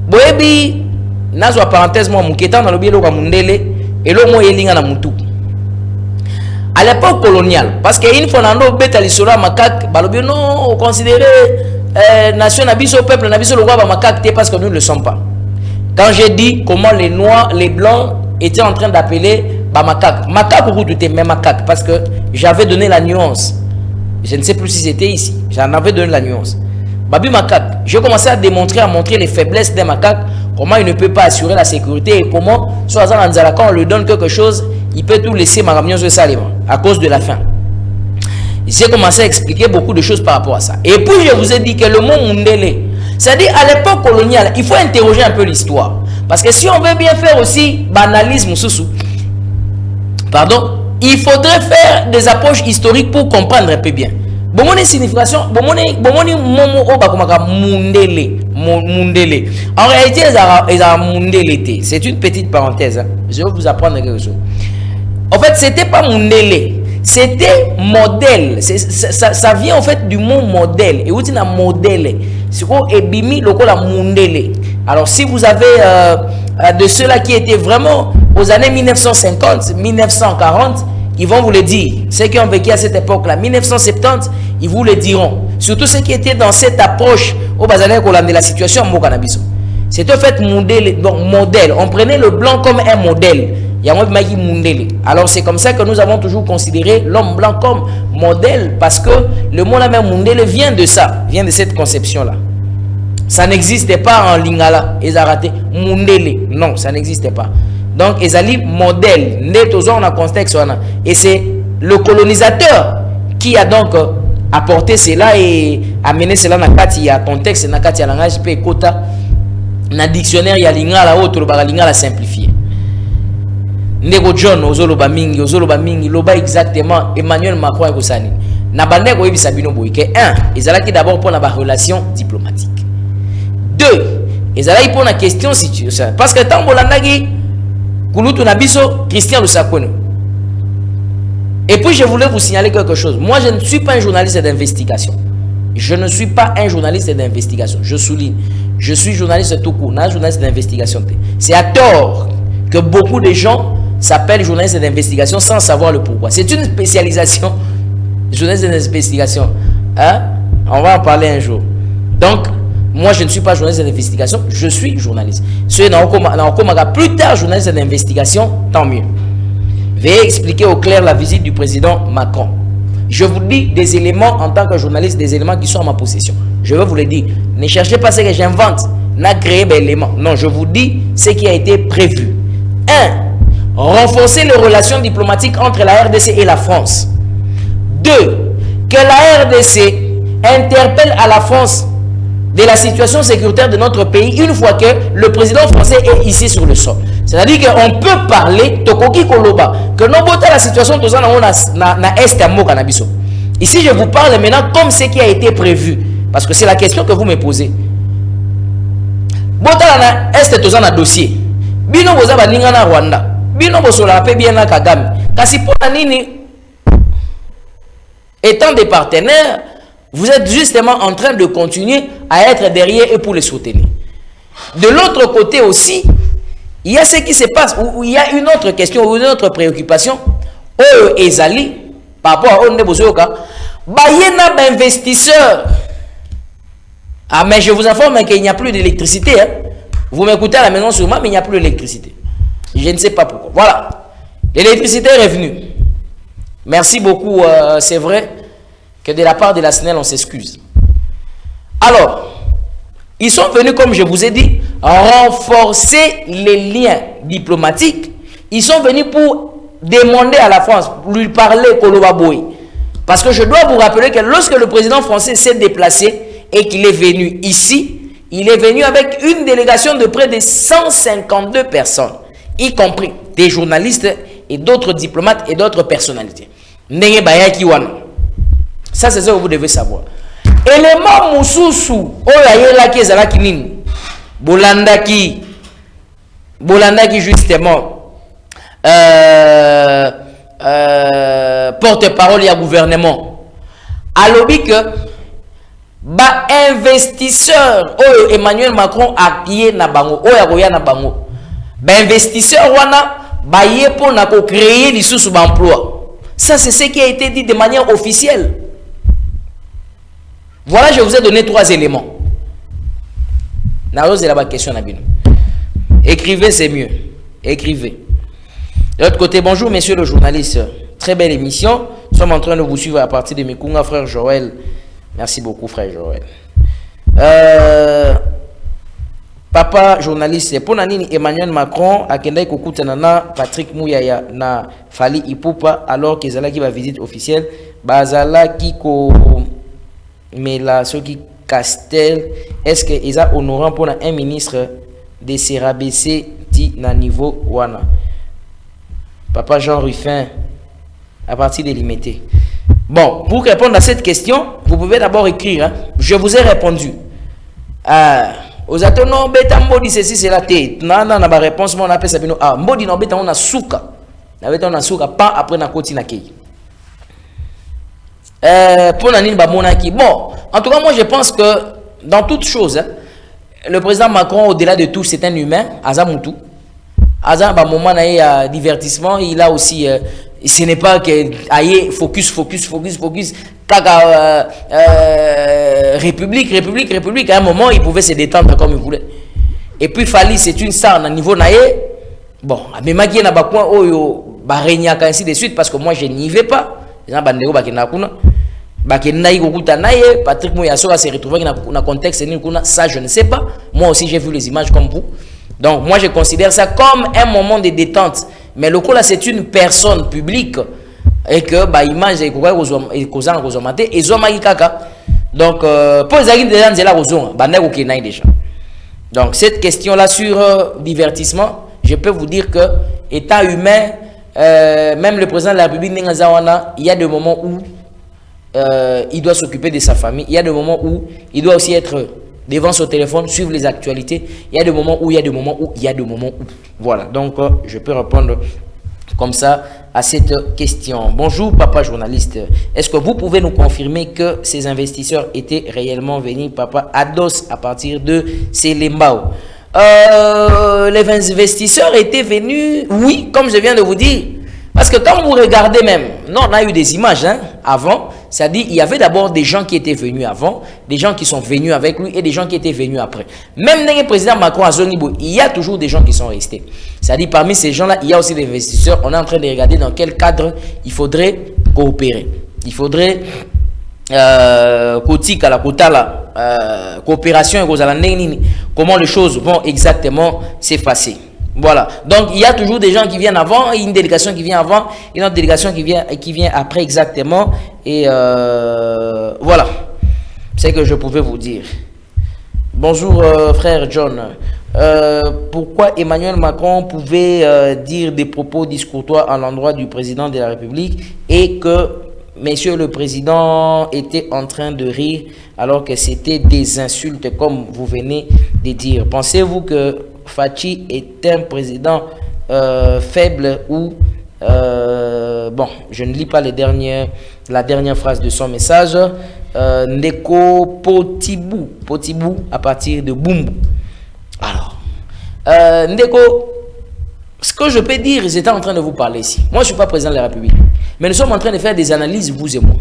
Boyebi nazwa parenthèse moi muketa na lobi lo ka Mindele et lo mo yelinga na mutu. À l'époque coloniale, parce qu'une fois nando beta lisora makak, balobi non considéré nation nabiso peuple nabiso le roi ba makak parce que nous ne le sommes pas. Quand j'ai dit comment les noirs, les blancs étaient en train d'appeler Bamakak. Makak ou tout mais Makak, parce que j'avais donné la nuance. Je ne sais plus si c'était ici. J'en avais donné la nuance. Babi Makak, j'ai commencé à montrer les faiblesses des Makak, comment il ne peut pas assurer la sécurité et comment, soit quand on lui donne quelque chose, il peut tout laisser Maramion de Salima à cause de la faim. J'ai commencé à expliquer beaucoup de choses par rapport à ça. Et puis je vous ai dit que le mot Mundele, c'est-à-dire à l'époque coloniale, il faut interroger un peu l'histoire. Parce que si on veut bien faire aussi banalisme, il faudrait faire des approches historiques pour comprendre un peu bien. Bon, mon signification, Mundele. En réalité, c'est une petite parenthèse. Hein. Je vais vous apprendre quelque chose. En fait, c'était pas Mundele. C'était modèle. Ça vient en fait du mot modèle. Et vous dites modèle. C'est quoi ebimi lokola mundele. Alors si vous avez de ceux-là qui étaient vraiment aux années 1950, 1940, ils vont vous le dire. Ceux qui ont vécu à cette époque-là, 1970, ils vous le diront. Surtout ceux qui étaient dans cette approche au bazalaire de la situation au cannabis. C'était en fait modèle. Donc modèle. On prenait le blanc comme un modèle. Alors c'est comme ça que nous avons toujours considéré l'homme blanc comme modèle, parce que le mot même Mundele vient de ça, vient de cette conception là. Ça n'existait pas en lingala, ils ont raté Mundele, non, ça n'existait pas. Donc Ezali modèle, on a contexte, et c'est le colonisateur qui a donc apporté cela et amené cela dans le contexte, dans le langage kota, dans le dictionnaire il y a lingala autre, le lingala simplifié. Ndeko John ozoloba mingi loba exactement Emmanuel Macron et Kosani na bande ko yebisa bino boy ke 1 ezalaki d'abord pour la relation diplomatique. 2 ezalaki pour la question situation parce que tant bolandaki kulutu na biso Christian Lusakweno. Et puis je voulais vous signaler quelque chose. Moi je ne suis pas un journaliste d'investigation. Je ne suis pas un journaliste d'investigation. Je souligne. Je suis journaliste tout court, non journaliste d'investigation. C'est à tort que beaucoup de gens s'appellent journaliste d'investigation sans savoir le pourquoi. C'est une spécialisation, journaliste d'investigation. Hein? On va en parler un jour. Donc, moi, je ne suis pas journaliste d'investigation, je suis journaliste. Ceux qui ont plus tard journaliste d'investigation, tant mieux. Veuillez expliquer au clair la visite du président Macron. Je vous dis des éléments en tant que journaliste, des éléments qui sont à ma possession. Je veux vous le dire. Ne cherchez pas ce que j'invente, n'a créé des éléments. Non, je vous dis ce qui a été prévu. 1. Renforcer les relations diplomatiques entre la RDC et la France. 2. Que la RDC interpelle à la France de la situation sécuritaire de notre pays une fois que le président français est ici sur le sol. C'est-à-dire qu'on peut parler Tokoki Koloba, que non bota la situation na est à Ici, je vous parle maintenant comme ce qui a été prévu. Parce que c'est la question que vous me posez. Bota na est tozana dossier. Bino boza baninga na Rwanda. Bino bosola pe bien na Kagame. Kasi pona nini étant des partenaires, vous êtes justement en train de continuer à être derrière et pour les soutenir. De l'autre côté aussi, il y a ce qui se passe, où il y a une autre question, ou une autre préoccupation. Oh, Ezali, par rapport à Onde Bozoka, Bayena d'investisseurs. Ah, mais je vous informe qu'il n'y a plus d'électricité. Hein. Vous m'écoutez à la maison sûrement, mais il n'y a plus d'électricité. Je ne sais pas pourquoi. Voilà. L'électricité est revenue. Merci beaucoup, c'est vrai que de la part de la SNEL, on s'excuse. Alors, ils sont venus, comme je vous ai dit, renforcer les liens diplomatiques. Ils sont venus pour demander à la France, pour lui parler Koloba Boy. Parce que je dois vous rappeler que lorsque le président français s'est déplacé et qu'il est venu ici, il est venu avec une délégation de près de 152 personnes, y compris des journalistes et d'autres diplomates et d'autres personnalités. Ça, c'est ce que vous devez savoir. Élément Moussousou, Oyayela qui est là, Bolanda qui justement porte-parole du gouvernement. Alobi que ba investisseur Emmanuel Macron a kié na bango, oya na bango. Ba investisseur wana ba yepo na ko créer les sous emploi. Ça c'est ce qui a été dit de manière officielle. Voilà, je vous ai donné 3 éléments. C'est la question. Écrivez, c'est mieux. Écrivez. De l'autre côté, bonjour, messieurs le journaliste. Très belle émission. Nous sommes en train de vous suivre à partir de Mekunga, frère Joël. Merci beaucoup, frère Joël. Papa journaliste, pour Nanini Emmanuel Macron, à Kendai Kokutanana, Patrick Mouyaya, na Fali Ipupa, alors qu'ils allaient qui va visite officielle, Bazala Kiko. Mais là, ceux qui Castel, est-ce qu'ils ont honorant pour un ministre de se rabaisser à niveau wana? Papa Jean Ruffin, à partir des limités. Bon, pour répondre à cette question, vous pouvez d'abord écrire. Hein? Je vous ai répondu. Aux attentes, non, bêta mbodi ceci c'est la tête. Non, non, la réponse, on appelle ça. Ah, mbodi non, bêta on a souka. La bêta on a souka, pas après na koti na kei. Pour Nanine Bamonaki. Bon, en tout cas, moi je pense que dans toute chose, hein, le président Macron, au-delà de tout, c'est un humain, Azamutu. Azam, bah, moment il y a divertissement, il a aussi, ce n'est pas que aïe, focus, caca, république, à un moment, il pouvait se détendre comme il voulait. Et puis Fali, c'est une star, à niveau naïe, bon, mais Magui n'a pas point, oh, Barignac, ainsi de suite, parce que moi je n'y vais pas. Patrick Mouyasso s'est retrouvé dans un contexte, ça je ne sais pas. Moi aussi j'ai vu les images comme vous. Donc moi je considère ça comme un moment de détente. Mais le coup là c'est une personne publique et que bah image est donc pour les agents de la raison déjà. Donc cette question là sur divertissement, je peux vous dire que état humain, même le président de la République il y a des moments où il doit s'occuper de sa famille. Il y a des moments où il doit aussi être devant son téléphone, suivre les actualités. Il y a des moments où, Voilà, donc je peux répondre comme ça à cette question. Bonjour, papa journaliste. Est-ce que vous pouvez nous confirmer que ces investisseurs étaient réellement venus, papa Ados, à partir de Selembao? Les investisseurs étaient venus, oui, comme je viens de vous dire. Parce que quand vous regardez même, non, on a eu des images, hein, avant, C'est-à-dire, il y avait d'abord des gens qui étaient venus avant, des gens qui sont venus avec lui et des gens qui étaient venus après. Même dans le président Macron à Zonibo, il y a toujours des gens qui sont restés. C'est-à-dire, parmi ces gens-là, il y a aussi des investisseurs. On est en train de regarder dans quel cadre il faudrait coopérer. Il faudrait coopération et comment les choses vont exactement s'effacer. Voilà. Donc, il y a toujours des gens qui viennent avant, une délégation qui vient avant, une autre délégation qui vient après exactement. Et voilà. C'est ce que je pouvais vous dire. Bonjour, frère John. Pourquoi Emmanuel Macron pouvait dire des propos discourtois à l'endroit du président de la République et que Monsieur le Président était en train de rire alors que c'était des insultes comme vous venez de dire? Pensez-vous que Fachi est un président faible ou bon, je ne lis pas la dernière phrase de son message. Ndeko Potibou à partir de Bumbu. Alors, Ndeko, ce que je peux dire, j'étais en train de vous parler ici. Moi, je ne suis pas président de la République. Mais nous sommes en train de faire des analyses, vous et moi.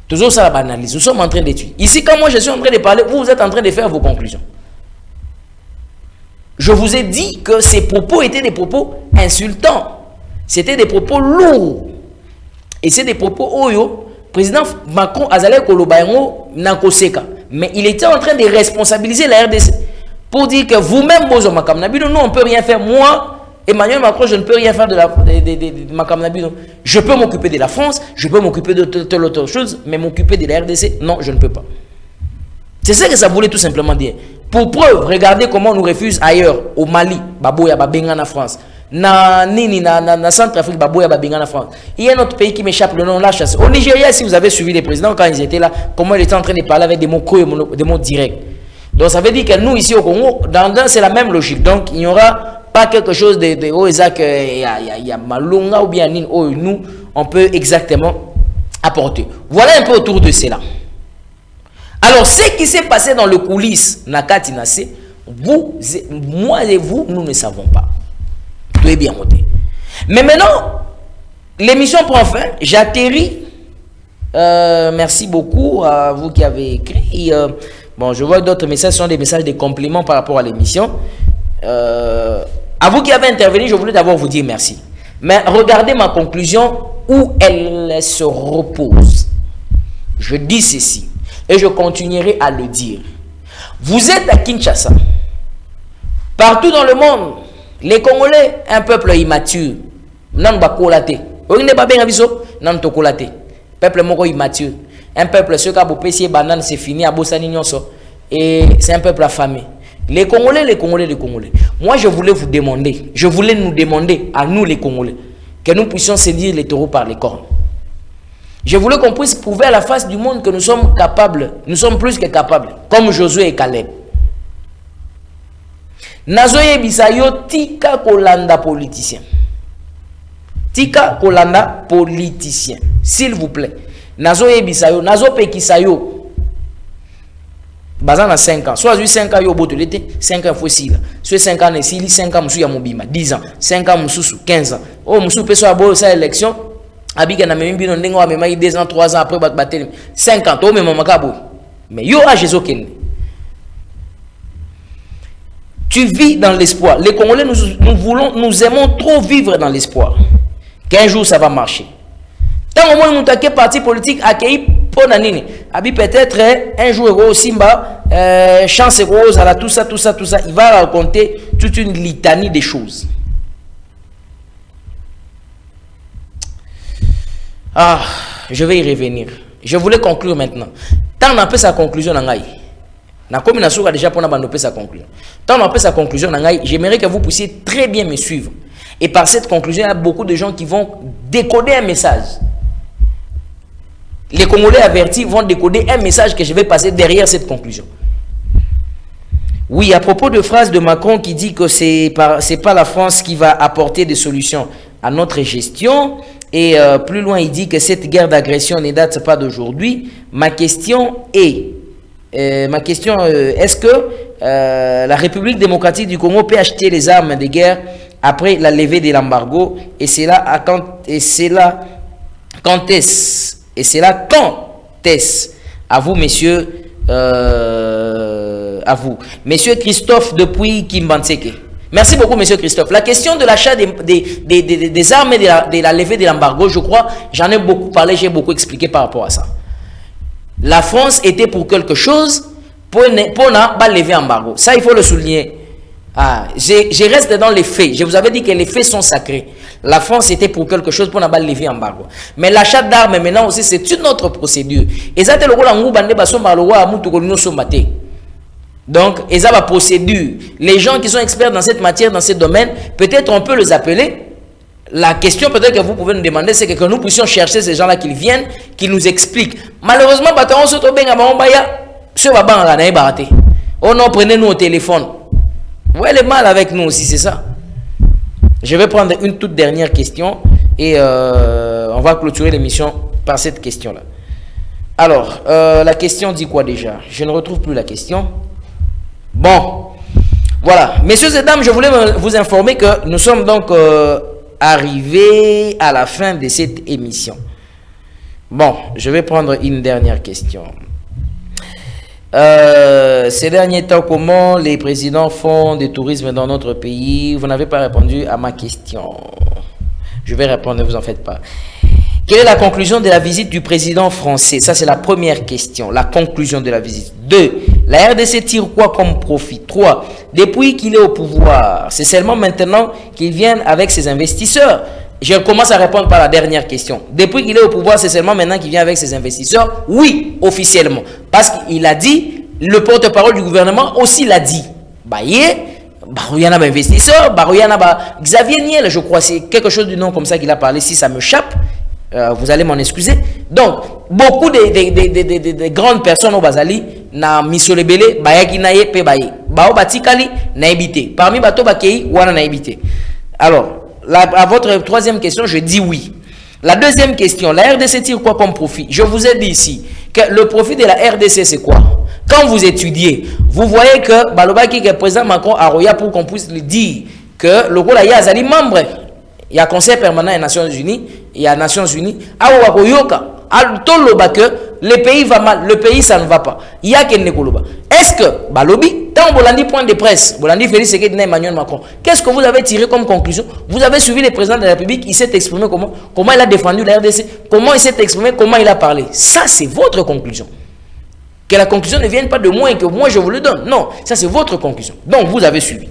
Toujours ça, l'analyse. Nous sommes en train d'étudier. Ici, quand moi je suis en train de parler, vous êtes en train de faire vos conclusions. Je vous ai dit que ces propos étaient des propos insultants. C'était des propos lourds. Et c'est des propos oyo. Président Macron Azalé Kolobayango Nankoseka. Mais il était en train de responsabiliser la RDC. Pour dire que vous-même, nous, on ne peut rien faire. Moi, Emmanuel Macron, je ne peux rien faire de Makamnabino. Je peux m'occuper de la France, je peux m'occuper de telle autre chose, mais m'occuper de la RDC, non, je ne peux pas. C'est ça que ça voulait tout simplement dire. Pour preuve, regardez comment on nous refuse ailleurs, au Mali, Baboya Babenga en France, na Centrafrique, Baboya Babenga en France. Il y a un autre pays qui m'échappe le nom, la chasse. Au Nigeria, si vous avez suivi les présidents quand ils étaient là, comment ils étaient en train de parler avec des mots creux, des mots directs. Donc ça veut dire que nous ici au Congo, c'est la même logique. Donc il n'y aura pas quelque chose de oh, Isaac, il y a Malunga ou bien oh, nous, on peut exactement apporter. Voilà un peu autour de cela. Alors, ce qui s'est passé dans le coulisses, Nakati Nase, moi et vous, nous ne savons pas. Tout est bien monté. Mais maintenant, l'émission prend fin. J'atterris. Merci beaucoup à vous qui avez écrit. Bon, je vois d'autres messages, ce sont des messages de compliments par rapport à l'émission. À vous qui avez intervenu, je voulais d'abord vous dire merci. Mais regardez ma conclusion où elle se repose. Je dis ceci et je continuerai à le dire. Vous êtes à Kinshasa. Partout dans le monde, les Congolais, un peuple immature. Nan ba kolate. Vous n'êtes pas bien aviso, nan to kolate. Peuple moko immature. Un peuple ce qu'a beau pessier banane c'est fini à Bossani Nyonso. Et c'est un peuple affamé. Les Congolais. Moi, je voulais vous demander, je voulais nous demander, à nous les Congolais, que nous puissions saisir les taureaux par les cornes. Je voulais qu'on puisse prouver à la face du monde que nous sommes capables, nous sommes plus que capables, comme Josué et Caleb. Nazoye Bisayo, tika kolanda politicien. Tika kolanda politicien. S'il vous plaît. Nazoye Bisayo, Nazo Pekisayo. Bazan a 5 ans. Soit 5 ans, il y a l'été, 5 ans, il faut 6 ans. Soit 5 ans, il y a 5 ans, il y a 10 ans. 5 ans, 15 ans. Oh, il y a sa élection. Il y a 2 ans, 3 ans après, 5 ans, mais il y a Jésus. Tu vis dans l'espoir. Les Congolais, nous aimons trop vivre dans l'espoir qu'un jour ça va marcher. Tant au moins nous avons parti politique accueilli pour Nanini. Abi peut-être un jour au Simba, chance rose, à tout ça. Il va raconter toute une litanie de choses. Ah, je vais y revenir. Je voulais conclure maintenant. Tant on a fait sa conclusion dans Ngaï. Na comme a déjà pour sa conclusion. Tant on a fait sa conclusion dans Ngaï, j'aimerais que vous puissiez très bien me suivre. Et par cette conclusion, il y a beaucoup de gens qui vont décoder un message. Les Congolais avertis vont décoder un message que je vais passer derrière cette conclusion. Oui, à propos de phrases de Macron qui dit que c'est pas la France qui va apporter des solutions à notre gestion. Et plus loin, il dit que cette guerre d'agression ne date pas d'aujourd'hui. Ma question est, est-ce que la République démocratique du Congo peut acheter les armes de guerre après la levée de l'embargo? Et c'est là, quand est-ce Et c'est là quand est-ce? À vous, messieurs, à vous. Monsieur Christophe depuis Kimbanseke. Merci beaucoup, monsieur Christophe. La question de l'achat des armes et de la levée de l'embargo, je crois, j'en ai beaucoup parlé, j'ai beaucoup expliqué par rapport à ça. La France était pour quelque chose, pour ne pas lever l'embargo. Ça, il faut le souligner. Ah, je reste dans les faits. Je vous avais dit que les faits sont sacrés. La France était pour quelque chose pour ne pas lever l'embargo. Mais l'achat d'armes maintenant aussi, c'est une autre procédure. Et ça, c'est le donc, et ça va procédure. Les gens qui sont experts dans cette matière, dans ce domaine, peut-être on peut les appeler. La question peut-être que vous pouvez nous demander, c'est que nous puissions chercher ces gens-là qui viennent, qui nous expliquent. Malheureusement, oh non, prenez-nous au téléphone. Vous voyez le mal avec nous aussi, c'est ça. Je vais prendre une toute dernière question et on va clôturer l'émission par cette question-là. Alors, la question dit quoi déjà? Je ne retrouve plus la question. Bon, voilà. Messieurs et dames, je voulais vous informer que nous sommes donc arrivés à la fin de cette émission. Bon, je vais prendre une dernière question. Ces derniers temps, comment les présidents font du tourisme dans notre pays? Vous n'avez pas répondu à ma question. Je vais répondre, ne vous en faites pas. Quelle est la conclusion de la visite du président français? Ça, c'est la première question. La conclusion de la visite. 2. La RDC tire quoi comme profit? 3. Depuis qu'il est au pouvoir, c'est seulement maintenant qu'il vient avec ses investisseurs. Je commence à répondre par la dernière question. Depuis qu'il est au pouvoir, c'est seulement maintenant qu'il vient avec ses investisseurs? Oui, officiellement. Parce qu'il a dit, le porte-parole du gouvernement aussi l'a dit. Il y en a des investisseurs, il y en a Xavier Niel, je crois, c'est quelque chose du nom comme ça qu'il a parlé. Si ça me chappe, vous allez m'en excuser. Donc, beaucoup de grandes personnes au Bazali, na misolebele, bayaki naye pe baye. Bao batikali na ebité. Parmi bato bakei, wana na ebité. Alors, à votre troisième question, je dis oui. La deuxième question, la RDC tire quoi comme profit? Je vous ai dit ici que le profit de la RDC, c'est quoi? Quand vous étudiez, vous voyez que Balobaki, que le président Macron a roya pour qu'on puisse le dire que le rôle a Azali membre. Il y a conseil permanent des Nations Unies, il y a Nations Unies. Le pays va mal, le pays ça ne va pas. Il y a qu'un Nekoloba. Est-ce que Balobi, dans Bolandi point de presse, Bolandi Félix Sekedi Emmanuel Macron, qu'est-ce que vous avez tiré comme conclusion? Vous avez suivi le président de la République, il s'est exprimé comment il a défendu la RDC, comment il s'est exprimé, comment il a parlé. Ça, c'est votre conclusion. Que la conclusion ne vienne pas de moi et que moi je vous le donne. Non, ça c'est votre conclusion. Donc vous avez suivi.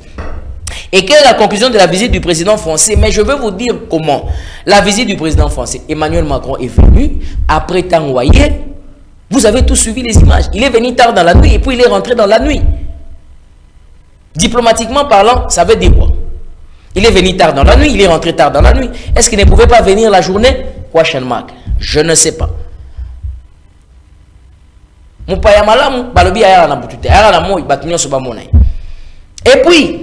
Et quelle est la conclusion de la visite du président français? Mais je vais vous dire comment. La visite du président français, Emmanuel Macron est venu, après Tangoye, vous avez tous suivi les images. Il est venu tard dans la nuit et puis il est rentré dans la nuit. Diplomatiquement parlant, ça veut dire quoi? Il est venu tard dans la nuit, il est rentré tard dans la nuit. Est-ce qu'il ne pouvait pas venir la journée? Question mark. Je ne sais pas. Et puis,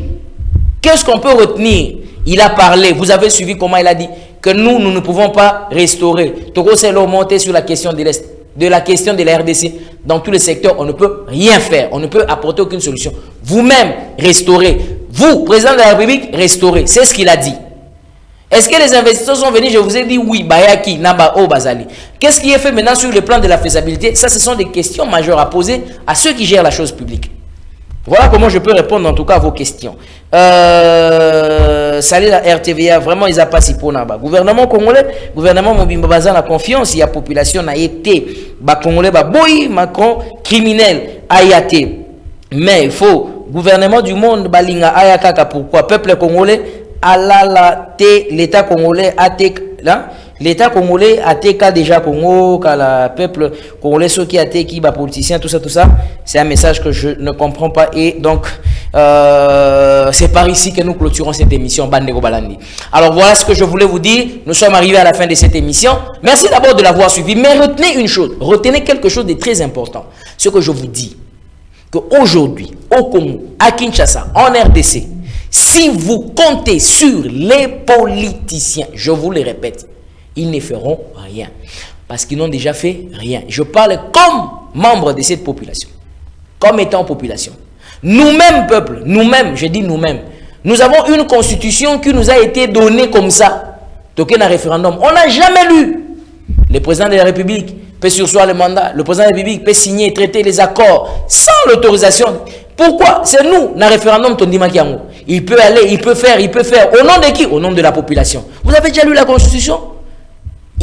qu'est-ce qu'on peut retenir? Il a parlé, vous avez suivi comment il a dit que nous ne pouvons pas restaurer. Togo c'est monter sur la question de l'Est, de la question de la RDC. Dans tous les secteurs, on ne peut rien faire. On ne peut apporter aucune solution. Vous-même, restaurer. Vous, président de la République, restaurer. C'est ce qu'il a dit. Est-ce que les investisseurs sont venus? Je vous ai dit oui, Bayaki, Naba, O, Bazali. Qu'est-ce qui est fait maintenant sur le plan de la faisabilité? Ça, ce sont des questions majeures à poser à ceux qui gèrent la chose publique. Voilà comment je peux répondre en tout cas à vos questions. Salut la RTVA, vraiment ils n'ont pas si pour là-bas. Gouvernement congolais, gouvernement Mobimba Baza la confiance, il y a population a été, congolais, boy, Macron, criminel, ayate. Mais il faut, gouvernement du monde, balinga ayakaka, pourquoi? Peuple congolais, alala te, l'état congolais a te, là. L'État congolais a été déjà Congo, quand le peuple congolais, ceux qui a été qui, politiciens, tout ça, c'est un message que je ne comprends pas. Et donc, c'est par ici que nous clôturons cette émission, Bandego Balandi. Alors voilà ce que je voulais vous dire. Nous sommes arrivés à la fin de cette émission. Merci d'abord de l'avoir suivi. Mais retenez une chose, retenez quelque chose de très important. Ce que je vous dis, qu'aujourd'hui, au Congo, à Kinshasa, en RDC, si vous comptez sur les politiciens, je vous le répète, ils ne feront rien. Parce qu'ils n'ont déjà fait rien. Je parle comme membre de cette population. Comme étant population. Nous-mêmes, peuple, nous-mêmes, je dis nous-mêmes, nous avons une constitution qui nous a été donnée comme ça. Donc un référendum. On n'a jamais lu Le président de la République peut surseoir le mandat. Le président de la République peut signer et traiter les accords sans l'autorisation. Pourquoi? C'est nous, dans le référendum Tondima Kiango. Il peut aller, il peut faire. Au nom de qui? Au nom de la population. Vous avez déjà lu la Constitution?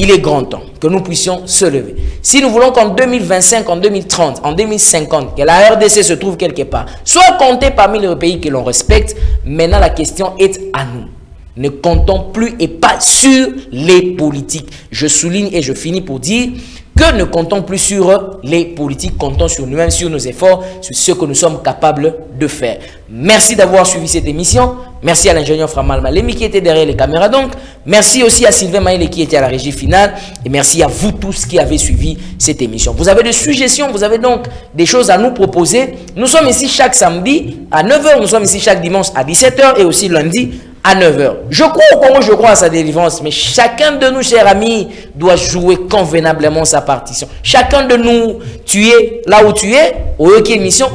Il est grand temps que nous puissions se lever. Si nous voulons qu'en 2025, en 2030, en 2050, que la RDC se trouve quelque part, soit comptée parmi les pays que l'on respecte, maintenant la question est à nous. Ne comptons plus et pas sur les politiques. Je souligne et je finis pour dire que ne comptons plus sur les politiques, comptons sur nous-mêmes, sur nos efforts, sur ce que nous sommes capables de faire. Merci d'avoir suivi cette émission. Merci à l'ingénieur Framal Malemi qui était derrière les caméras. Donc, merci aussi à Sylvain Maïle qui était à la régie finale. Et merci à vous tous qui avez suivi cette émission. Vous avez des suggestions, vous avez donc des choses à nous proposer. Nous sommes ici chaque samedi à 9h, nous sommes ici chaque dimanche à 17h et aussi lundi à 9h. Je crois au Congo, je crois à sa délivrance, mais chacun de nous, chers amis, doit jouer convenablement sa partition. Chacun de nous, tu es là où tu es, au émission,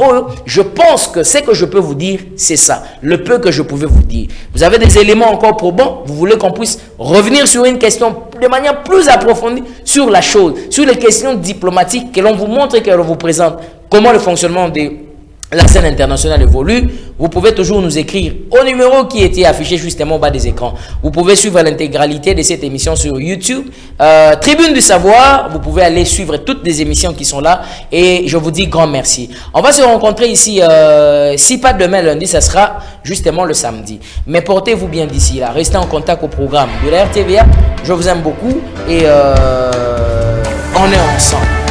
je pense que ce que je peux vous dire, c'est ça, le peu que je pouvais vous dire. Vous avez des éléments encore probants, vous voulez qu'on puisse revenir sur une question de manière plus approfondie sur la chose, sur les questions diplomatiques que l'on vous montre et que l'on vous présente, comment le fonctionnement de la scène internationale évolue. Vous pouvez toujours nous écrire au numéro qui était affiché justement au bas des écrans. Vous pouvez suivre l'intégralité de cette émission sur YouTube. Tribune du Savoir, vous pouvez aller suivre toutes les émissions qui sont là. Et je vous dis grand merci. On va se rencontrer ici, si pas demain, lundi, ça sera justement le samedi. Mais portez-vous bien d'ici là. Restez en contact au programme de la RTVA. Je vous aime beaucoup et on est ensemble.